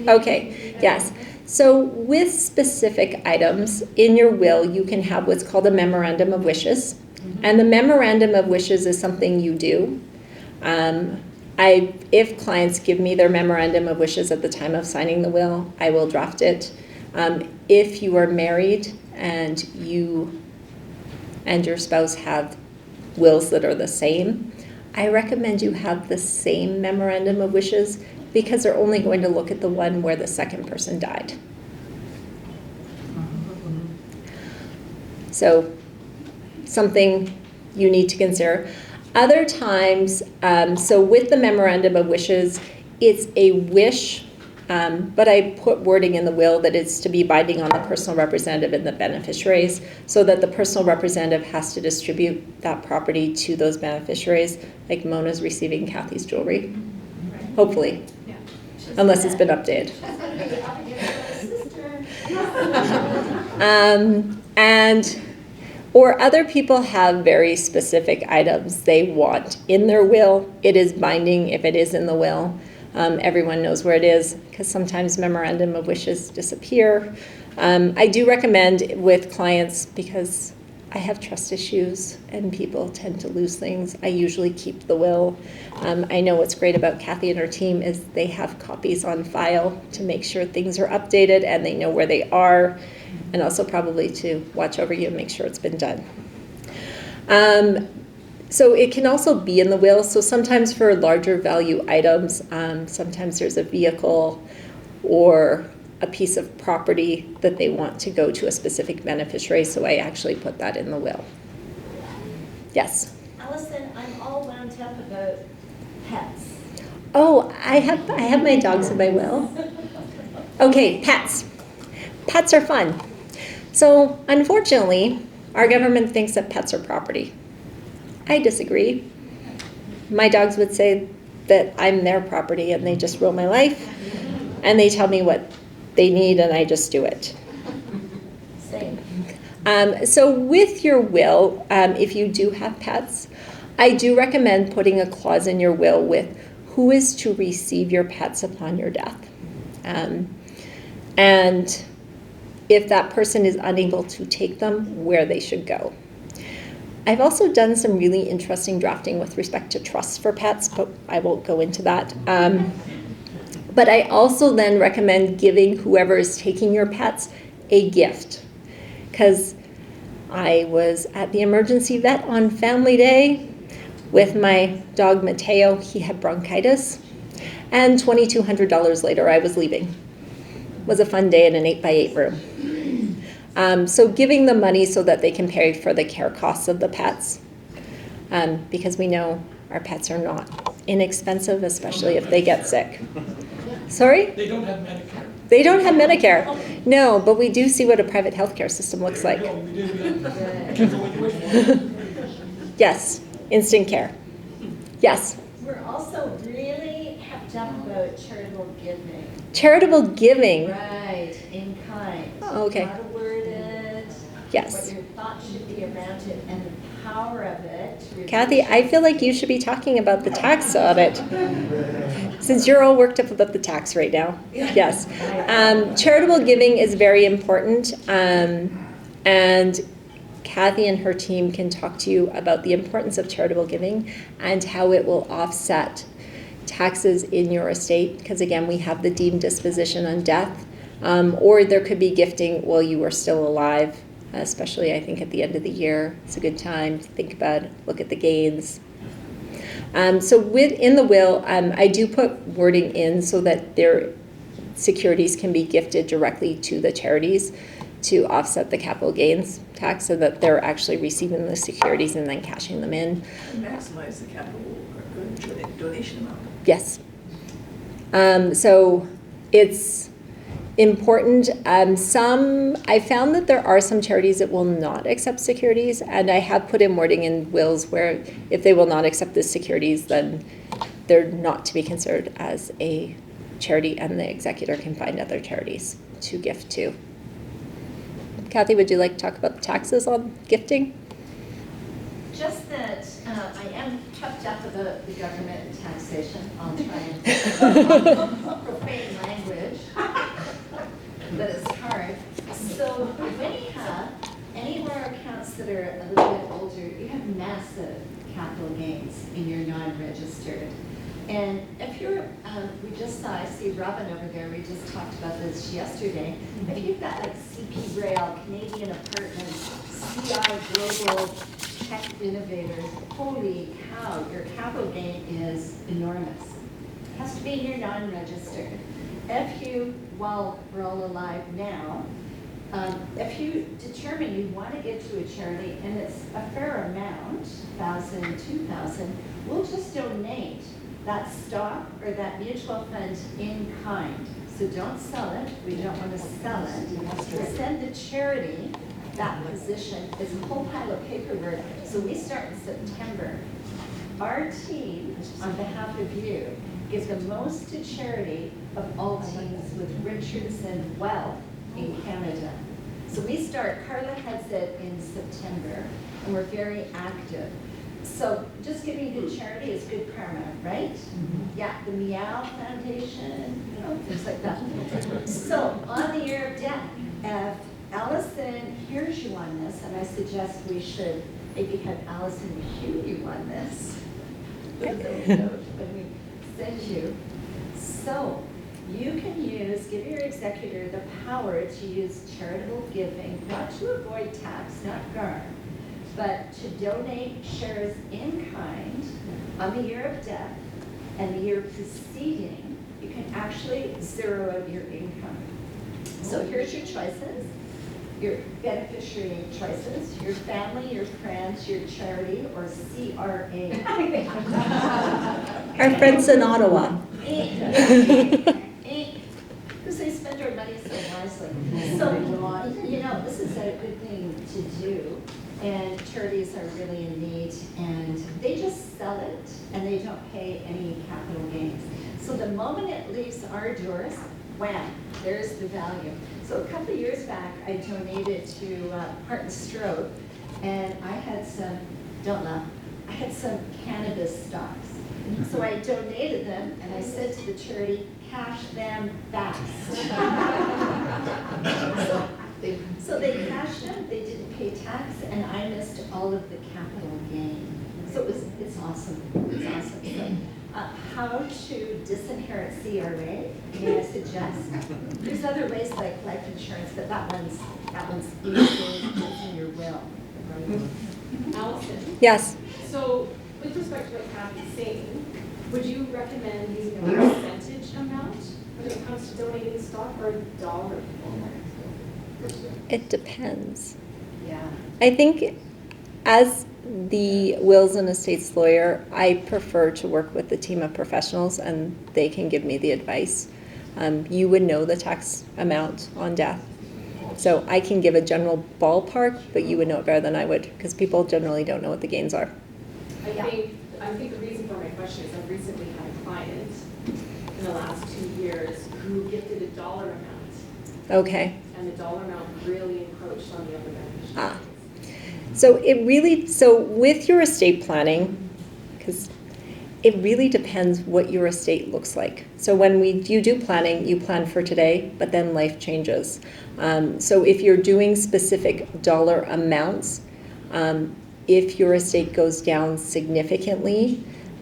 Okay, yes. So with specific items in your will, you can have what's called a memorandum of wishes. And the memorandum of wishes is something you do. If clients give me their memorandum of wishes at the time of signing the will, I will draft it. If you are married and you and your spouse have wills that are the same, I recommend you have the same memorandum of wishes because they're only going to look at the one where the second person died. So something you need to consider. Other times, so with the memorandum of wishes, it's a wish, but I put wording in the will that it's to be binding on the personal representative and the beneficiaries, so that the personal representative has to distribute that property to those beneficiaries, like Mona's receiving Kathy's jewelry, hopefully, unless it's been updated. Or other people have very specific items they want in their will. It is binding if it is in the will. Everyone knows where it is, because sometimes memorandum of wishes disappear. I do recommend with clients, because I have trust issues and people tend to lose things, I usually keep the will. I know what's great about Kathy and her team is they have copies on file to make sure things are updated and they know where they are, and also probably to watch over you and make sure it's been done. So it can also be in the will. So sometimes for larger value items, sometimes there's a vehicle or a piece of property that they want to go to a specific beneficiary, so I actually put that in the will. Yes? Allison, I'm all wound up about pets. Oh, I have my dogs in my will. Okay, pets. Pets are fun. So unfortunately, our government thinks that pets are property. I disagree. My dogs would say that I'm their property and they just rule my life, and they tell me what they need and I just do it. Same. So with your will, if you do have pets, I do recommend putting a clause in your will with who is to receive your pets upon your death. And if that person is unable to take them, where they should go. I've also done some really interesting drafting with respect to trusts for pets, but I won't go into that. But I also then recommend giving whoever is taking your pets a gift. Because I was at the emergency vet on family day with my dog Mateo. He had bronchitis. And $2,200 later, I was leaving. It was a fun day in an 8x8 room. So giving them money so that they can pay for the care costs of the pets. Because we know our pets are not inexpensive, especially if they get sick. Sorry? They don't have Medicare. They don't have Medicare. No, but we do see what a private healthcare system looks like. No, we do. Careful what you wish for. Yes, instant care. Yes. We're also really hepped up about charitable giving. Charitable giving. Right, in kind. Oh, okay. How to word it. Yes. What your thoughts should be around it, and the power of it. Kathy, I feel like you should be talking about the tax audit, since you're all worked up about the tax right now. Yes. Charitable giving is very important, and Kathy and her team can talk to you about the importance of charitable giving and how it will offset taxes in your estate, because again, we have the deemed disposition on death, or there could be gifting while you are still alive. Especially, I think, at the end of the year. It's a good time to think about, look at the gains. So within the will, I do put wording in so that their securities can be gifted directly to the charities to offset the capital gains tax, so that they're actually receiving the securities and then cashing them in. Maximize the capital donation amount. Yes. So it's important. I found that there are some charities that will not accept securities, and I have put in wording in wills where if they will not accept the securities, then they're not to be considered as a charity, and the executor can find other charities to gift to. Kathy, would you like to talk about the taxes on gifting? Just that I am kept up about the government and taxation. I'll try and profane language. But it's hard. So when you have any of our accounts that are a little bit older, you have massive capital gains in your non-registered. And if you're, we just saw, I see Robin over there, we just talked about this yesterday. If you've got like CP Rail, Canadian Apartments, CI Global, Tech Innovators, holy cow, your capital gain is enormous. It has to be in your non-registered. If you, while we're all alive now, if you determine you want to give to a charity and it's a fair amount, 1,000, 2,000, we'll just donate that stock or that mutual fund in kind. So don't sell it. We don't want to sell it. We'll send the charity that position. It's a whole pile of paperwork. So we start in September. Our team, on behalf of you, gives the most to charity of all teams with Richardson Wealth in Canada. So Carla has it in September, and we're very active. So just giving to charity is good karma, right? Yeah, the Meow Foundation, things like that. So on the year of death, if Allison hears you on this, and I suggest we should maybe have Allison hear you on this. When we send you. So you can give your executor the power to use charitable giving, not to avoid tax, not GARM, but to donate shares in kind on the year of death and the year preceding. You can actually zero out your income. So here's your choices, your beneficiary choices, your family, your friends, your charity, or CRA. Our friends in Ottawa. Because they spend our money so wisely. So, this is a good thing to do. And charities are really in need, and they just sell it, and they don't pay any capital gains. So the moment it leaves our doors, wham, there's the value. So a couple of years back, I donated to Heart and Stroke, and I had some, don't laugh, I had some cannabis stocks. So I donated them, and I said to the charity, cash them fast. So they cashed them, they didn't pay tax, and I missed all of the capital gain. So it's awesome, it's awesome. So, how to disinherit CRA, may I suggest? There's other ways like life insurance, but that one's easy, it's in your will. Allison? Yes. So with respect to what Kathy's saying, would you recommend using a percentage amount when it comes to donating stock or a dollar? It depends. Yeah. I think as the wills and estates lawyer, I prefer to work with a team of professionals, and they can give me the advice. You would know the tax amount on death. So I can give a general ballpark, but you would know it better than I would, because people generally don't know what the gains are. I think the reason for my question is I've recently had a client in the last 2 years who gifted a dollar amount. Okay. And the dollar amount really encroached on the other beneficiaries. So with your estate planning, because it really depends what your estate looks like. So when you do planning, you plan for today, but then life changes. So if you're doing specific dollar amounts, if your estate goes down significantly,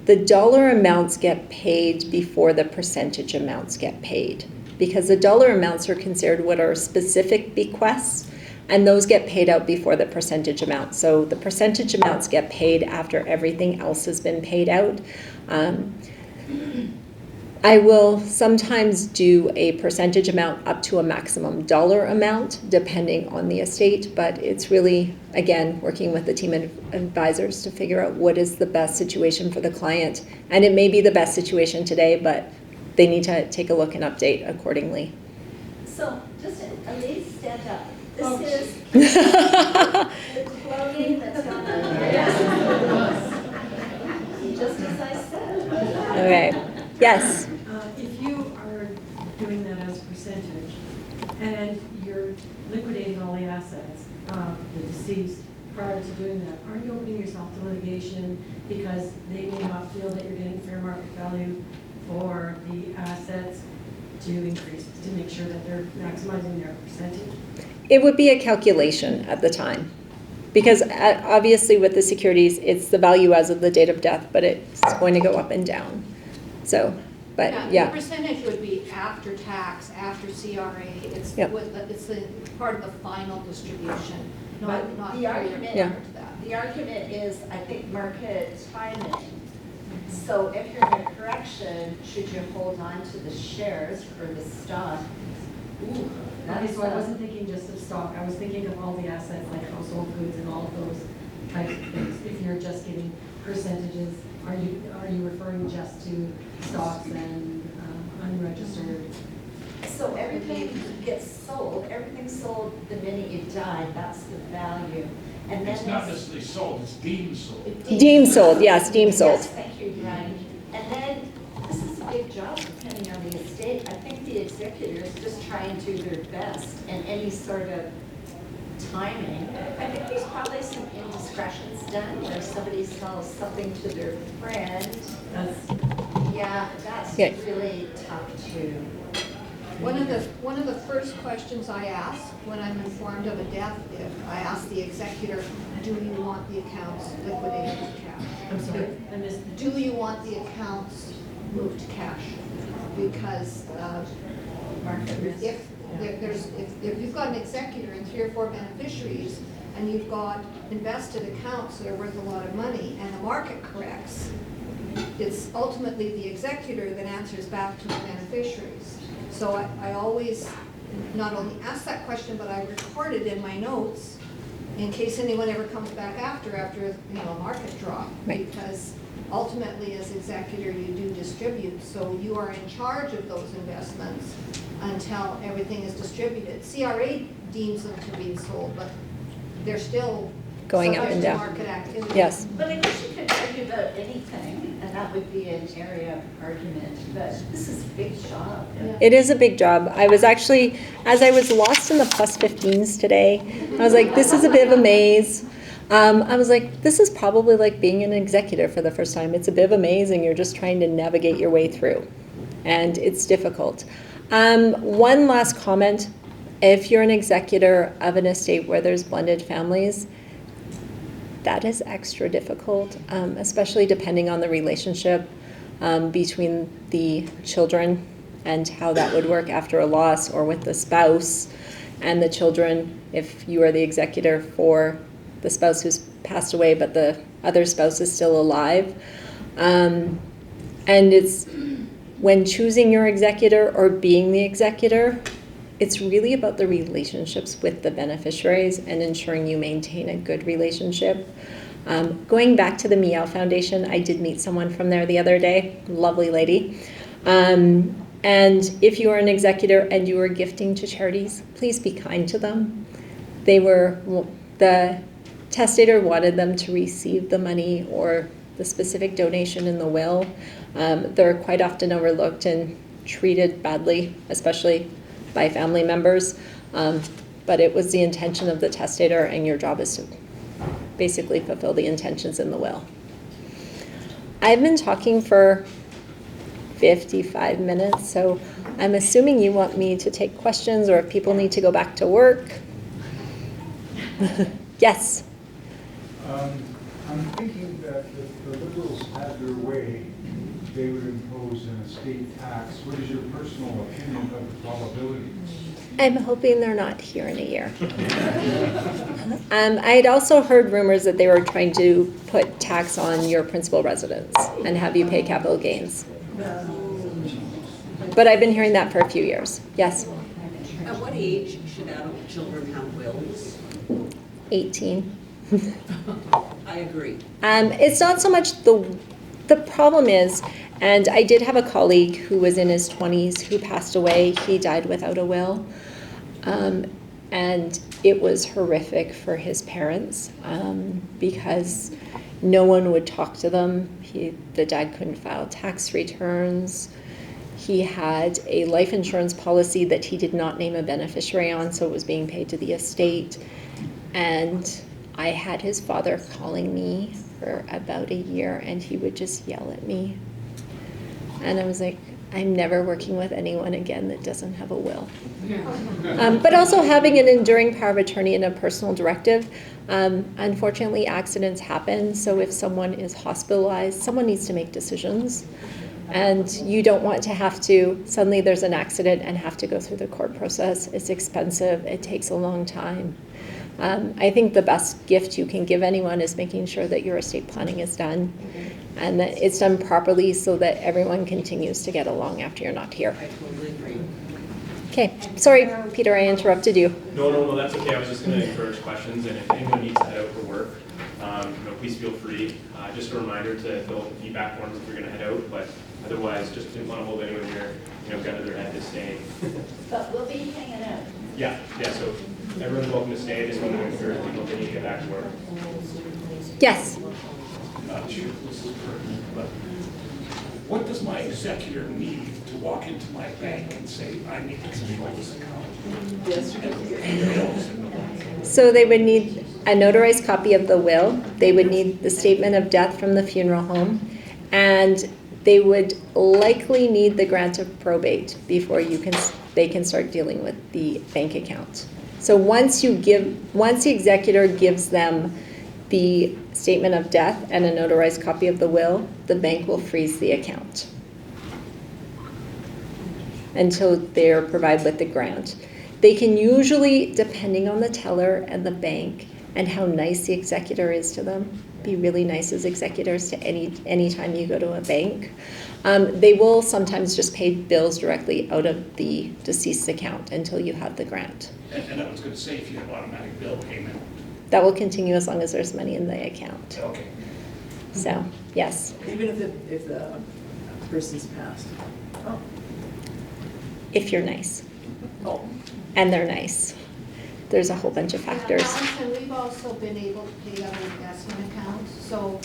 the dollar amounts get paid before the percentage amounts get paid, because the dollar amounts are considered what are specific bequests, and those get paid out before the percentage amount. So the percentage amounts get paid after everything else has been paid out. I will sometimes do a percentage amount up to a maximum dollar amount, depending on the estate, but it's really, again, working with the team of advisors to figure out what is the best situation for the client. And it may be the best situation today, but they need to take a look and update accordingly. So just at least stand up. This is the clothing that's gone on. Just as I said. Okay. Yes. If you are doing that as a percentage and you're liquidating all the assets of the deceased prior to doing that, aren't you opening yourself to litigation because they may not feel that you're getting fair market value for the assets to increase, to make sure that they're maximizing their percentage? It would be a calculation at the time, because obviously with the securities, it's the value as of the date of death, but it's going to go up and down. So, but yeah. The percentage would be after tax, after CRA. It's the part of the final distribution, not the argument. Yeah. The argument is, I think, market timing. So if you're in a correction, should you hold on to the shares or the stock? Ooh, Okay, so I wasn't thinking just of stock. I was thinking of all the assets like household goods and all of those types of things. If you're just giving percentages, are you referring just to stocks and unregistered? So everything gets sold. Everything's sold the minute you die. That's the value. And then it's not necessarily sold, it's deemed sold. Deemed sold, yes, deemed sold. Yes, thank you, Ryan. And then this is a big job depending on the estate. I think the executor is just trying to do their best, and any sort of timing. I think there's probably some indiscretions done where somebody sells something to their friend. That's Yeah. really tough to. One of the first questions I ask when I'm informed of a death, if I ask the executor, do you want the accounts liquidated to cash? I'm sorry, I missed. Do you want the accounts moved to cash? Because if you've got an executor and 3 or 4 beneficiaries, and you've got invested accounts that are worth a lot of money, and the market corrects, it's ultimately the executor that answers back to the beneficiaries. So I always not only ask that question, but I record it in my notes in case anyone ever comes back after a market drop. Right. Because ultimately, as executor, you do distribute, so you are in charge of those investments until everything is distributed. CRA deems them to be sold, but they're still Going up subject and to down. market activity. Yes. But I guess you could argue about anything, and that would be an area of argument, but this is a big job. It is a big job. I was actually, as I was lost in the plus 15s today, I was like, this is a bit of a maze. I was like, this is probably like being an executive for the first time. It's a bit of a maze and you're just trying to navigate your way through. And it's difficult. One last comment. If you're an executor of an estate where there's blended families, that is extra difficult, especially depending on the relationship between the children and how that would work after a loss, or with the spouse and the children if you are the executor for the spouse who's passed away but the other spouse is still alive. And it's when choosing your executor or being the executor, it's really about the relationships with the beneficiaries and ensuring you maintain a good relationship. Going back to the Meow Foundation, I did meet someone from there the other day, lovely lady. And if you are an executor and you are gifting to charities, please be kind to them. The testator wanted them to receive the money or the specific donation in the will. They're quite often overlooked and treated badly, especially by family members, but it was the intention of the testator, and your job is to basically fulfill the intentions in the will. I've been talking for 55 minutes, so I'm assuming you want me to take questions, or if people need to go back to work. Yes? I'm thinking that if the Liberals had their way, they would impose an estate tax. What is your personal opinion of the probability? I'm hoping they're not here in a year. I'd also heard rumors that they were trying to put tax on your principal residence and have you pay capital gains. But I've been hearing that for a few years. Yes? At what age should adult children have wills? 18. I agree. It's not so much the problem is, and I did have a colleague who was in his 20s who passed away. He died without a will. And it was horrific for his parents because no one would talk to them. The dad couldn't file tax returns. He had a life insurance policy that he did not name a beneficiary on, so it was being paid to the estate. And I had his father calling me for about a year, and he would just yell at me. And I was like, I'm never working with anyone again that doesn't have a will. But also having an enduring power of attorney and a personal directive. Unfortunately, accidents happen, so if someone is hospitalized, someone needs to make decisions. And you don't want to have to, suddenly there's an accident and have to go through the court process. It's expensive, it takes a long time. I think the best gift you can give anyone is making sure that your estate planning is done and that it's done properly so that everyone continues to get along after you're not here. I totally agree. Okay, sorry, Peter, I interrupted you. No, that's okay. I was just going to encourage questions, and if anyone needs to head out for work, please feel free. Just a reminder to fill out the feedback forms if you're going to head out, but otherwise, just didn't want to hold anyone here, gun to their head to stay. But we'll be hanging out. Yeah, so everyone's welcome to stay. Just want to encourage people to get back to work. Yes. what does my executor need to walk into my bank and say, I need to control this account? Yes, So they would need a notarized copy of the will, they would need the statement of death from the funeral home, and they would likely need the grant of probate before they can start dealing with the bank account. So once the executor gives them the statement of death and a notarized copy of the will, the bank will freeze the account until they're provided with the grant. They can usually, depending on the teller and the bank and how nice the executor is to them, be really nice as executors to any time you go to a bank. They will sometimes just pay bills directly out of the deceased's account until you have the grant. And I was going to say, if you have automatic bill payment. That will continue as long as there's money in the account. Okay. So, yes. Even if the person's passed? Oh. If you're nice. Oh. And they're nice. There's a whole bunch of factors. Allison, we've also been able to pay out of investment accounts. So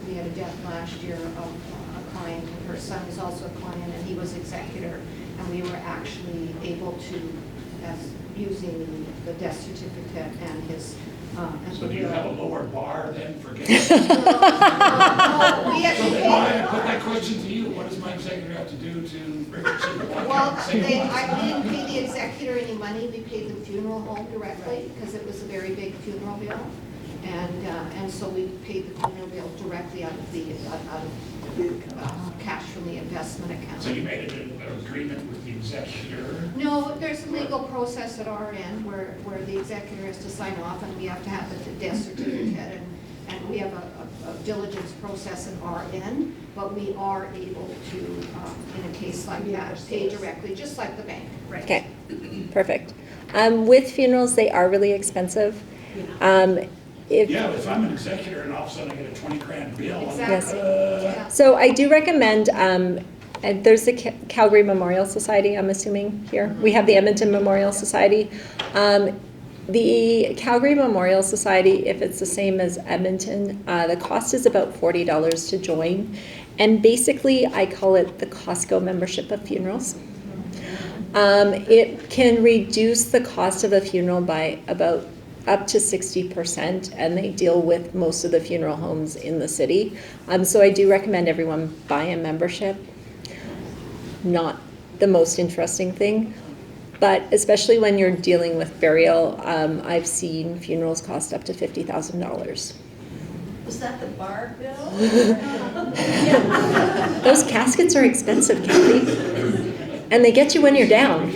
we had a death last year of a client, and her son is also a client, and he was executor. And we were actually able to, using the death certificate and his. So do you have a lower bar then for getting? We So actually then paid. I put that question to you, what does my executor have to do to bring it to the one? Well, we didn't pay the executor any money, we paid the funeral home directly, because it was a very big funeral bill. And so we paid the funeral bill directly out of cash from the investment account. So you made an agreement with the executor? No, there's a legal process at our end where the executor has to sign off, and we have to have the death certificate, and we have a diligence process at our end, but we are able to, in a case like that, pay directly, just like the bank. Right. Okay, perfect. With funerals, they are really expensive. If I'm an executor and all of a sudden I get a 20 grand bill. Exactly. Yeah. So I do recommend, and there's the Calgary Memorial Society, I'm assuming here. We have the Edmonton Memorial Society. The Calgary Memorial Society, if it's the same as Edmonton, the cost is about $40 to join. And basically, I call it the Costco membership of funerals. It can reduce the cost of a funeral by about up to 60%, and they deal with most of the funeral homes in the city. So I do recommend everyone buy a membership. Not the most interesting thing, but especially when you're dealing with burial, I've seen funerals cost up to $50,000. Was that the Barkwell? Those caskets are expensive, Kathy, and they get you when you're down.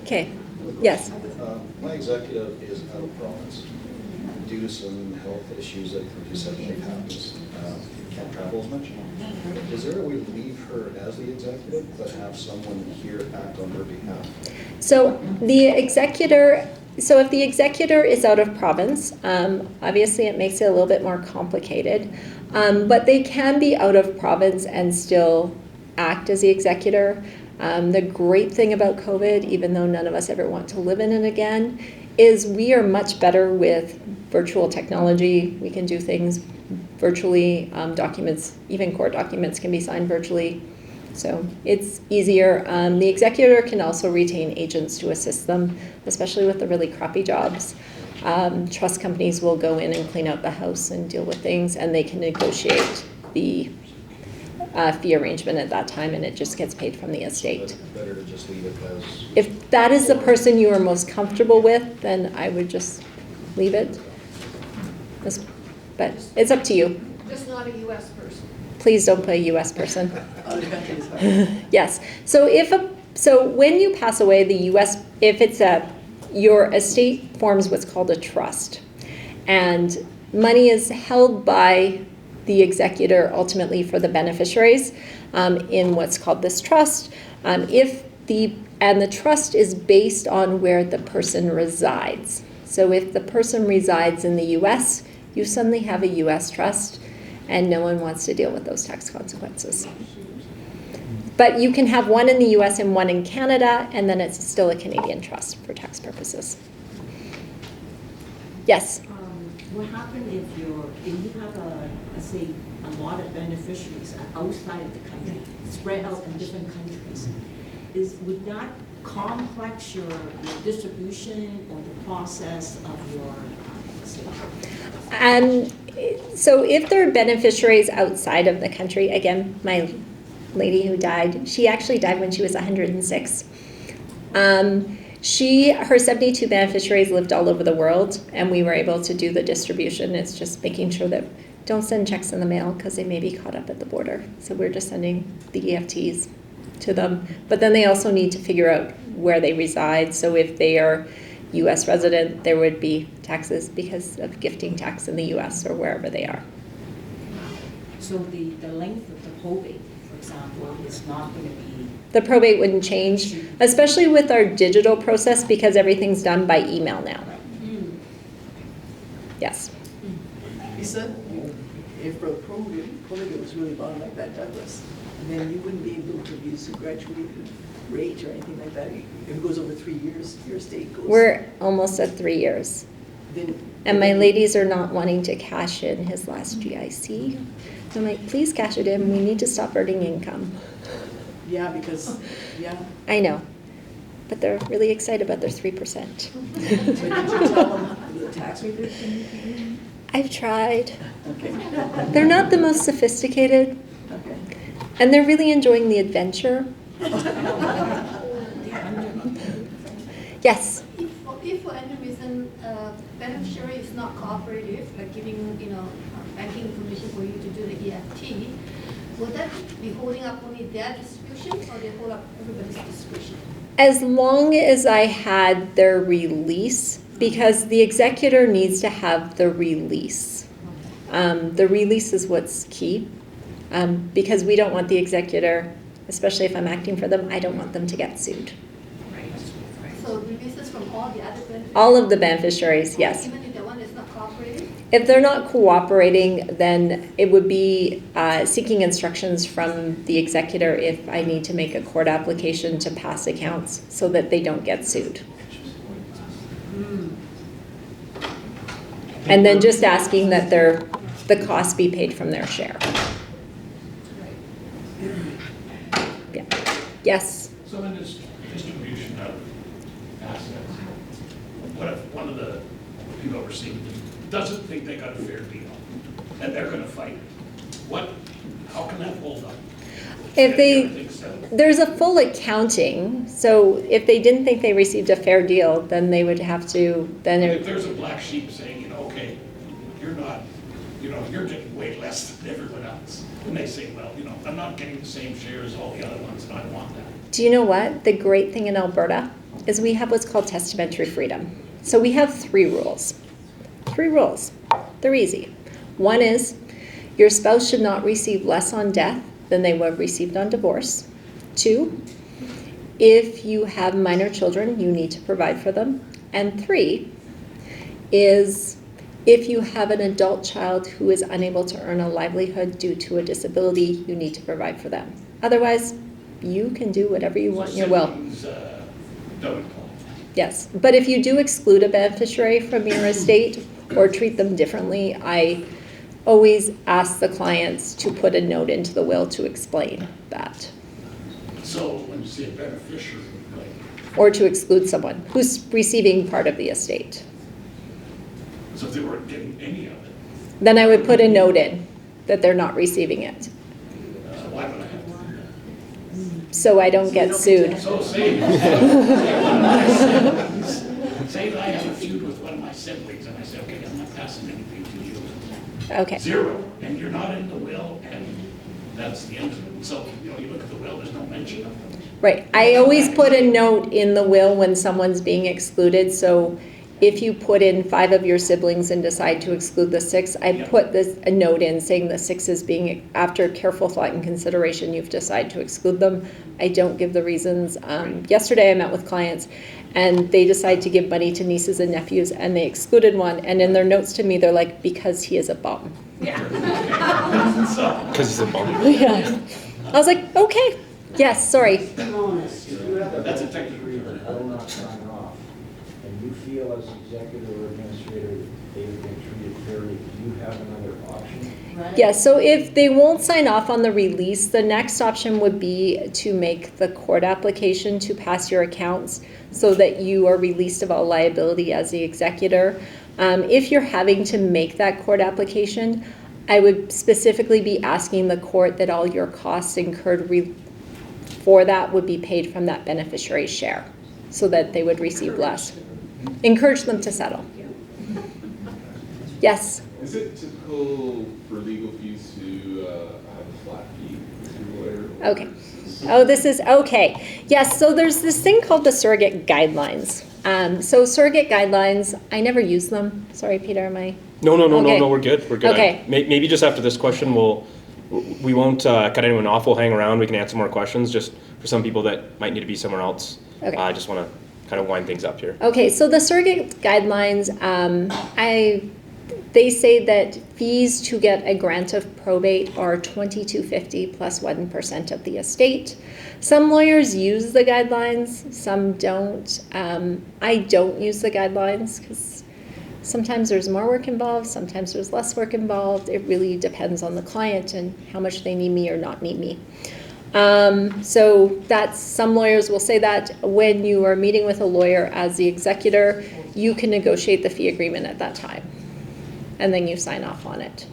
Okay. Yes. My executive is out of province due to some health issues that recently happens. Can't travel as much. Is there a way to leave her as the executive, but have someone here act on her behalf? So if the executor is out of province, obviously it makes it a little bit more complicated, but they can be out of province and still act as the executor. The great thing about COVID, even though none of us ever want to live in it again, is we are much better with virtual technology. We can do things virtually. Documents, even court documents, can be signed virtually. So it's easier. The executor can also retain agents to assist them, especially with the really crappy jobs. Trust companies will go in and clean out the house and deal with things, and they can negotiate the fee arrangement at that time, and it just gets paid from the estate. So better to just leave it as... If that is the person you are most comfortable with, then I would just leave it. But it's up to you. Just not a U.S. person. Please don't put a U.S. person. Yes. So when you pass away, the U.S. your estate forms what's called a trust, and money is held by the executor ultimately for the beneficiaries in what's called this trust. The trust is based on where the person resides. So if the person resides in the U.S., you suddenly have a U.S. trust, and no one wants to deal with those tax consequences. But you can have one in the U.S. and one in Canada, and then it's still a Canadian trust for tax purposes. Yes? what happens if you have let's say, a lot of beneficiaries outside of the country, spread out in different countries? Would that complex your distribution or the process of your, let's say? So if there are beneficiaries outside of the country, again, my lady who died, she actually died when she was 106. Her 72 beneficiaries lived all over the world, and we were able to do the distribution. It's just making sure that don't send checks in the mail because they may be caught up at the border. So we're just sending the EFTs to them. But then they also need to figure out where they reside. So if they are U.S. resident, there would be taxes because of gifting tax in the U.S. or wherever they are. So the length of the probate, for example, is not going to be... The probate wouldn't change, especially with our digital process because everything's done by email now. Yes. Lisa, if a probate was really long like that, Douglas, then you wouldn't be able to use a graduated rate or anything like that. If it goes over 3 years, your estate goes... We're almost at 3 years. And my ladies are not wanting to cash in his last GIC. I'm like, please cash it in. We need to stop earning income. Yeah, because, yeah. I know. But they're really excited about their 3%. But did you tell them the tax rate they're paying? I've tried. Okay. They're not the most sophisticated. Okay. And they're really enjoying the adventure. Yes. If for any reason beneficiary is not cooperative, like giving banking information for you to do the EFT, would that be holding up only their distribution, or they hold up everybody's distribution? As long as I had their release, because the executor needs to have the release. The release is what's key, because we don't want the executor, especially if I'm acting for them, I don't want them to get sued. So releases from all the other beneficiaries? All of the beneficiaries, yes. Even if the one is not cooperating? If they're not cooperating, then it would be seeking instructions from the executor if I need to make a court application to pass accounts so that they don't get sued. And then just asking that the cost be paid from their share. Yeah. Yes? So in this distribution of assets, what if one of the people overseeing doesn't think they got a fair deal and they're going to fight? How can that hold up? There's a full accounting, so if they didn't think they received a fair deal, then they would have to, if there's a black sheep saying, okay, you're not, you're getting way less than everyone else. And they say, well, I'm not getting the same share as all the other ones, and I want that. Do you know what? The great thing in Alberta is we have what's called testamentary freedom. So we have 3 rules. 3 rules. They're easy. One is your spouse should not receive less on death than they would have received on divorce. 2, if you have minor children, you need to provide for them. And 3 is if you have an adult child who is unable to earn a livelihood due to a disability, you need to provide for them. Otherwise, you can do whatever you want in your will. Don't. Yes, but if you do exclude a beneficiary from your estate or treat them differently, I always ask the clients to put a note into the will to explain that. So when you say beneficiary, or to exclude someone who's receiving part of the estate. So if they weren't getting any of it, then I would put a note in that they're not receiving it. Why would I have to do that? So I don't get sued. So say that I have a feud with one of my siblings, and I say, okay, I'm not passing anything to you. Okay. 0, and you're not in the will, and that's the end of it. So, you look at the will, there's no mention of them. Right. I always put a note in the will when someone's being excluded. So if you put in 5 of your siblings and decide to exclude the 6, I put a note in saying the 6 is being, after careful thought and consideration, you've decided to exclude them. I don't give the reasons. Yesterday I met with clients and they decide to give money to nieces and nephews and they excluded one, and in their notes to me they're like, because he is a bum. Yeah. Because he's a bum. Yeah. I was like, okay. Yes, sorry. That's a technical will not sign off, and you feel as executive or administrator that they have been treated fairly, do you have another option? Right? Yeah, so if they won't sign off on the release, the next option would be to make the court application to pass your accounts so that you are released of all liability as the executor. If you're having to make that court application, I would specifically be asking the court that all your costs incurred for that would be paid from that beneficiary share so that they would receive less. Encourage them to settle. Yes? Is it typical for legal fees to have a flat fee with your lawyer? Okay. Oh, this is, okay. Yes, so there's this thing called the surrogate guidelines. So surrogate guidelines, I never use them. Sorry, Peter, am I? No, Okay. we're good. We're good. Okay. Maybe just after this question, we won't cut anyone off. We'll hang around. We can answer more questions just for some people that might need to be somewhere else. Okay. I just want to kind of wind things up here. Okay, so the surrogate guidelines, they say that fees to get a grant of probate are $22.50 plus 1% of the estate. Some lawyers use the guidelines, some don't. I don't use the guidelines because sometimes there's more work involved, sometimes there's less work involved. It really depends on the client and how much they need me or not need me. So that's, some lawyers will say that when you are meeting with a lawyer as the executor, you can negotiate the fee agreement at that time. And then you sign off on it.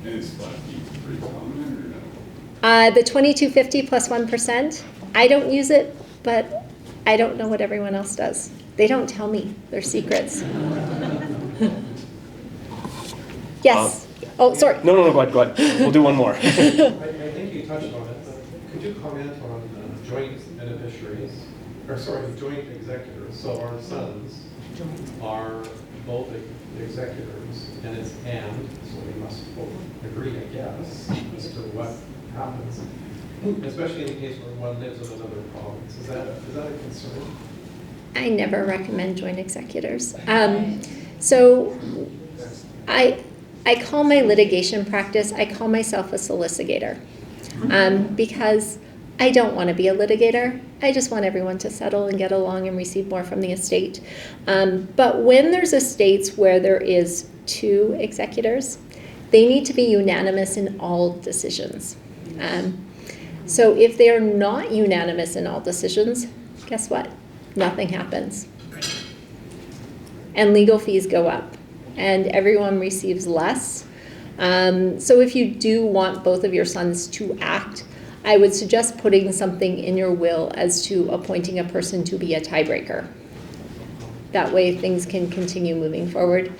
And is flat fee pretty common or no? The $22.50 plus 1%, I don't use it, but I don't know what everyone else does. They don't tell me their secrets. Yes. Oh, sorry. No, go ahead. We'll do one more. I think you touched on it, but could you comment on joint beneficiaries, joint executors? So our sons are both executors, and it's and, so we must both agree, I guess, as to what happens, especially in the case where one lives in another province. Is that a concern? I never recommend joint executors. So I call my litigation practice, I call myself a solicitor because I don't want to be a litigator. I just want everyone to settle and get along and receive more from the estate. But when there's estates where there is two executors, they need to be unanimous in all decisions. So if they are not unanimous in all decisions, guess what? Nothing happens. And legal fees go up and everyone receives less. So if you do want both of your sons to act, I would suggest putting something in your will as to appointing a person to be a tiebreaker. That way things can continue moving forward.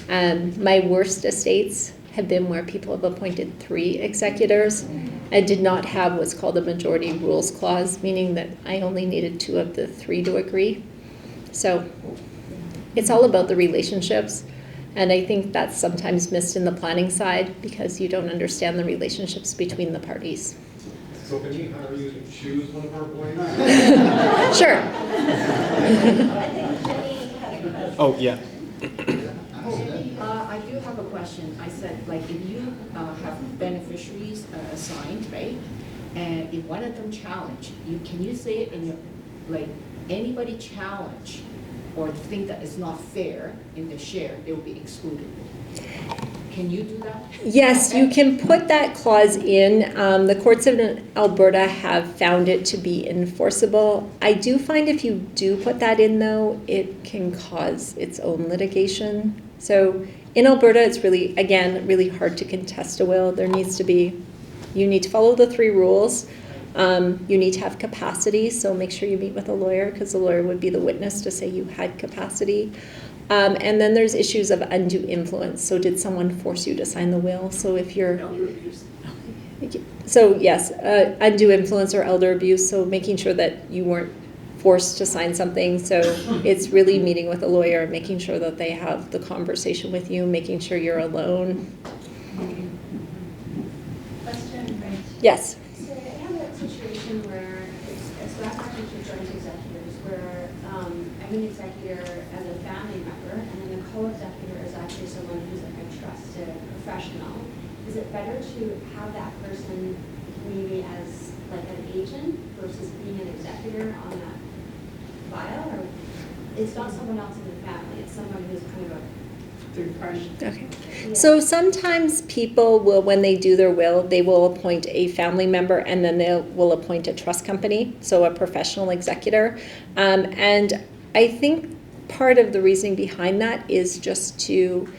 My worst estates have been where people have appointed 3 executors and did not have what's called a majority rules clause, meaning that I only needed 2 of the 3 to agree. So it's all about the relationships. And I think that's sometimes missed in the planning side because you don't understand the relationships between the parties. So can we hire you to choose one of our boys? Sure. Oh, yeah. I do have a question. I said, like, if you have beneficiaries assigned, right? And if one of them challenge, can you say it in your, like, anybody challenge or think that it's not fair in the share, they will be excluded? Can you do that? Yes, you can put that clause in. The courts in Alberta have found it to be enforceable. I do find if you do put that in, though, it can cause its own litigation. So in Alberta, it's really, again, really hard to contest a will. There needs to be, you need to follow the 3 rules. You need to have capacity, so make sure you meet with a lawyer because the lawyer would be the witness to say you had capacity. And then there's issues of undue influence. So did someone force you to sign the will? So if you're, so yes, undue influence or elder abuse. So making sure that you weren't forced to sign something. So it's really meeting with a lawyer, making sure that they have the conversation with you, making sure you're alone. Question, right? Yes. So I have a situation where it's back to joint executors, where I'm an executor as a family member, and then the co-executor is actually someone who's like a trusted professional. Is it better to have that person maybe as like an agent versus being an executor on that file? Or it's not someone else in the family, it's someone who's kind of a third party. Okay. Yeah. So sometimes people will, when they do their will, they will appoint a family member and then they will appoint a trust company, so a professional executor. And I think part of the reasoning behind that is just to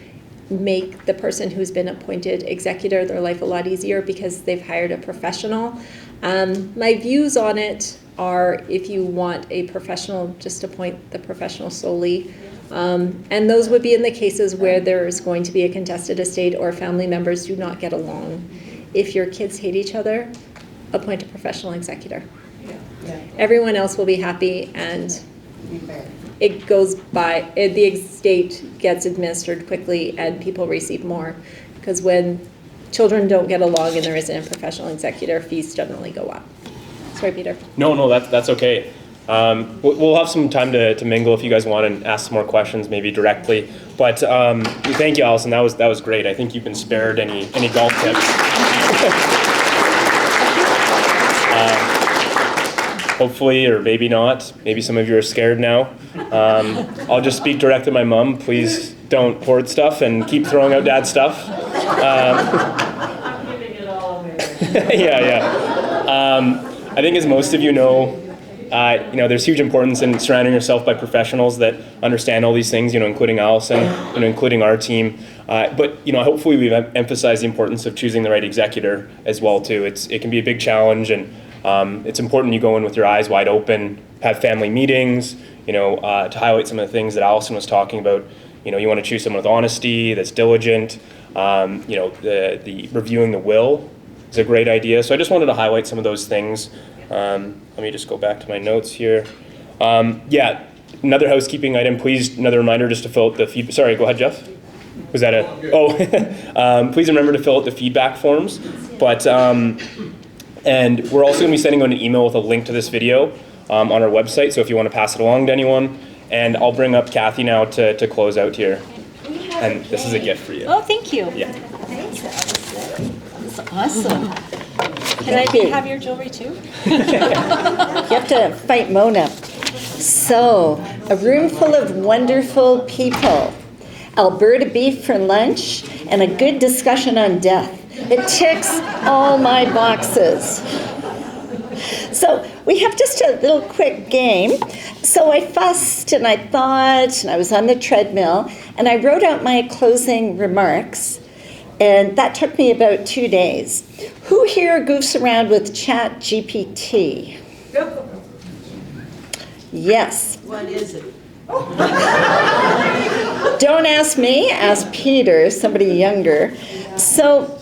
make the person who's been appointed executor their life a lot easier because they've hired a professional. My views on it are, if you want a professional, just appoint the professional solely. And those would be in the cases where there is going to be a contested estate or family members do not get along. If your kids hate each other, appoint a professional executor. Everyone else will be happy, and it goes by, the estate gets administered quickly and people receive more. Because when children don't get along and there isn't a professional executor, fees generally go up. Sorry, Peter. No, that's okay. We'll have some time to mingle if you guys want and ask some more questions, maybe directly. But thank you, Allison. That was great. I think you've been spared any golf tips. Hopefully, or maybe not. Maybe some of you are scared now. I'll just speak direct to my mom. Please don't hoard stuff and keep throwing out dad's stuff. I'm giving it all away. Yeah. I think, as most of you know, there's huge importance in surrounding yourself by professionals that understand all these things, including Allison, including our team. But hopefully we've emphasized the importance of choosing the right executor as well too. It can be a big challenge, and it's important you go in with your eyes wide open, have family meetings, to highlight some of the things that Allison was talking about. You want to choose someone with honesty, that's diligent. The reviewing the will is a great idea. So I just wanted to highlight some of those things. Let me just go back to my notes here. Another housekeeping item, please, another reminder just to fill out the feedback. Sorry, go ahead, Jeff. Was that please remember to fill out the feedback forms. But, and we're also going to be sending out an email with a link to this video on our website, so if you want to pass it along to anyone. And I'll bring up Kathy now to close out here. And this is a gift for you. Oh, thank you. Yeah. Thanks, Allison. That's awesome. Can Thank I you. have your jewelry too? You have to fight Mona. So, a room full of wonderful people. Alberta beef for lunch and a good discussion on death. It ticks all my boxes. So we have just a little quick game. So I fussed and I thought, and I was on the treadmill, and I wrote out my closing remarks, and that took me about 2 days. Who here goofs around with ChatGPT? Yes. What is it? Don't ask me, ask Peter, somebody younger. So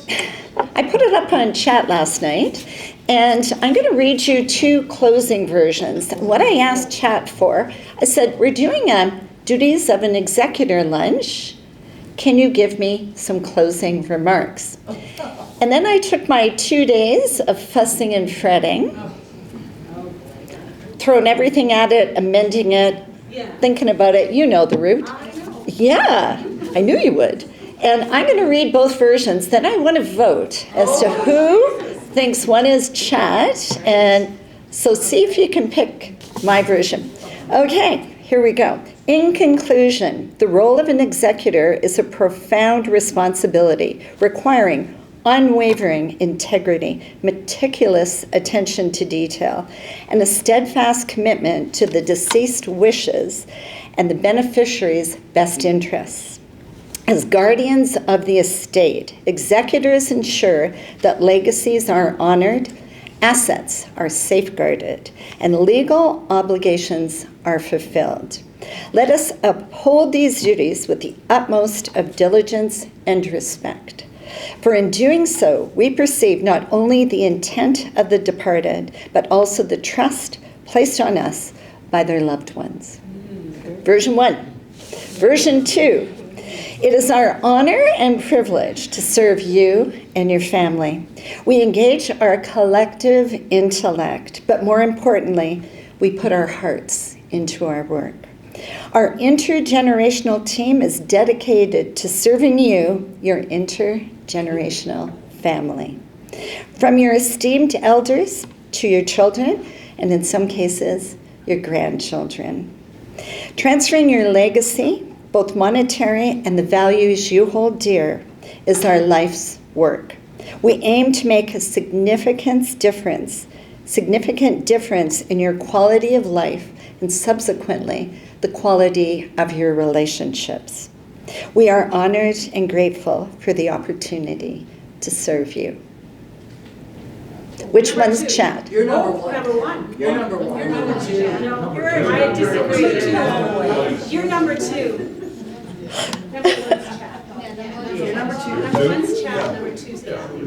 I put it up on chat last night, and I'm going to read you 2 closing versions. What I asked chat for, I said, we're doing a duties of an executor lunch. Can you give me some closing remarks? And then I took my 2 days of fussing and fretting, throwing everything at it, amending it, thinking about it. You know the route. Yeah, I knew you would. And I'm going to read both versions. Then I want to vote as to who thinks one is chat. And so see if you can pick my version. Okay, here we go. In conclusion, the role of an executor is a profound responsibility requiring unwavering integrity, meticulous attention to detail, and a steadfast commitment to the deceased wishes and the beneficiary's best interests. As guardians of the estate, executors ensure that legacies are honored, assets are safeguarded, and legal obligations are fulfilled. Let us uphold these duties with the utmost of diligence and respect. For in doing so, we perceive not only the intent of the departed, but also the trust placed on us by their loved ones. Version 1. Version 2. It is our honor and privilege to serve you and your family. We engage our collective intellect, but more importantly, we put our hearts into our work. Our intergenerational team is dedicated to serving you, your intergenerational family. From your esteemed elders to your children, and in some cases, your grandchildren. Transferring your legacy, both monetary and the values you hold dear, is our life's work. We aim to make a significant difference in your quality of life and subsequently the quality of your relationships. We are honored and grateful for the opportunity to serve you. Which one's Chad? You're number one. Number one. You're number one. You're number two. No, I disagree. You're number two. Number one's Chad. You're number two. Number one's Chad, number two's Kathy.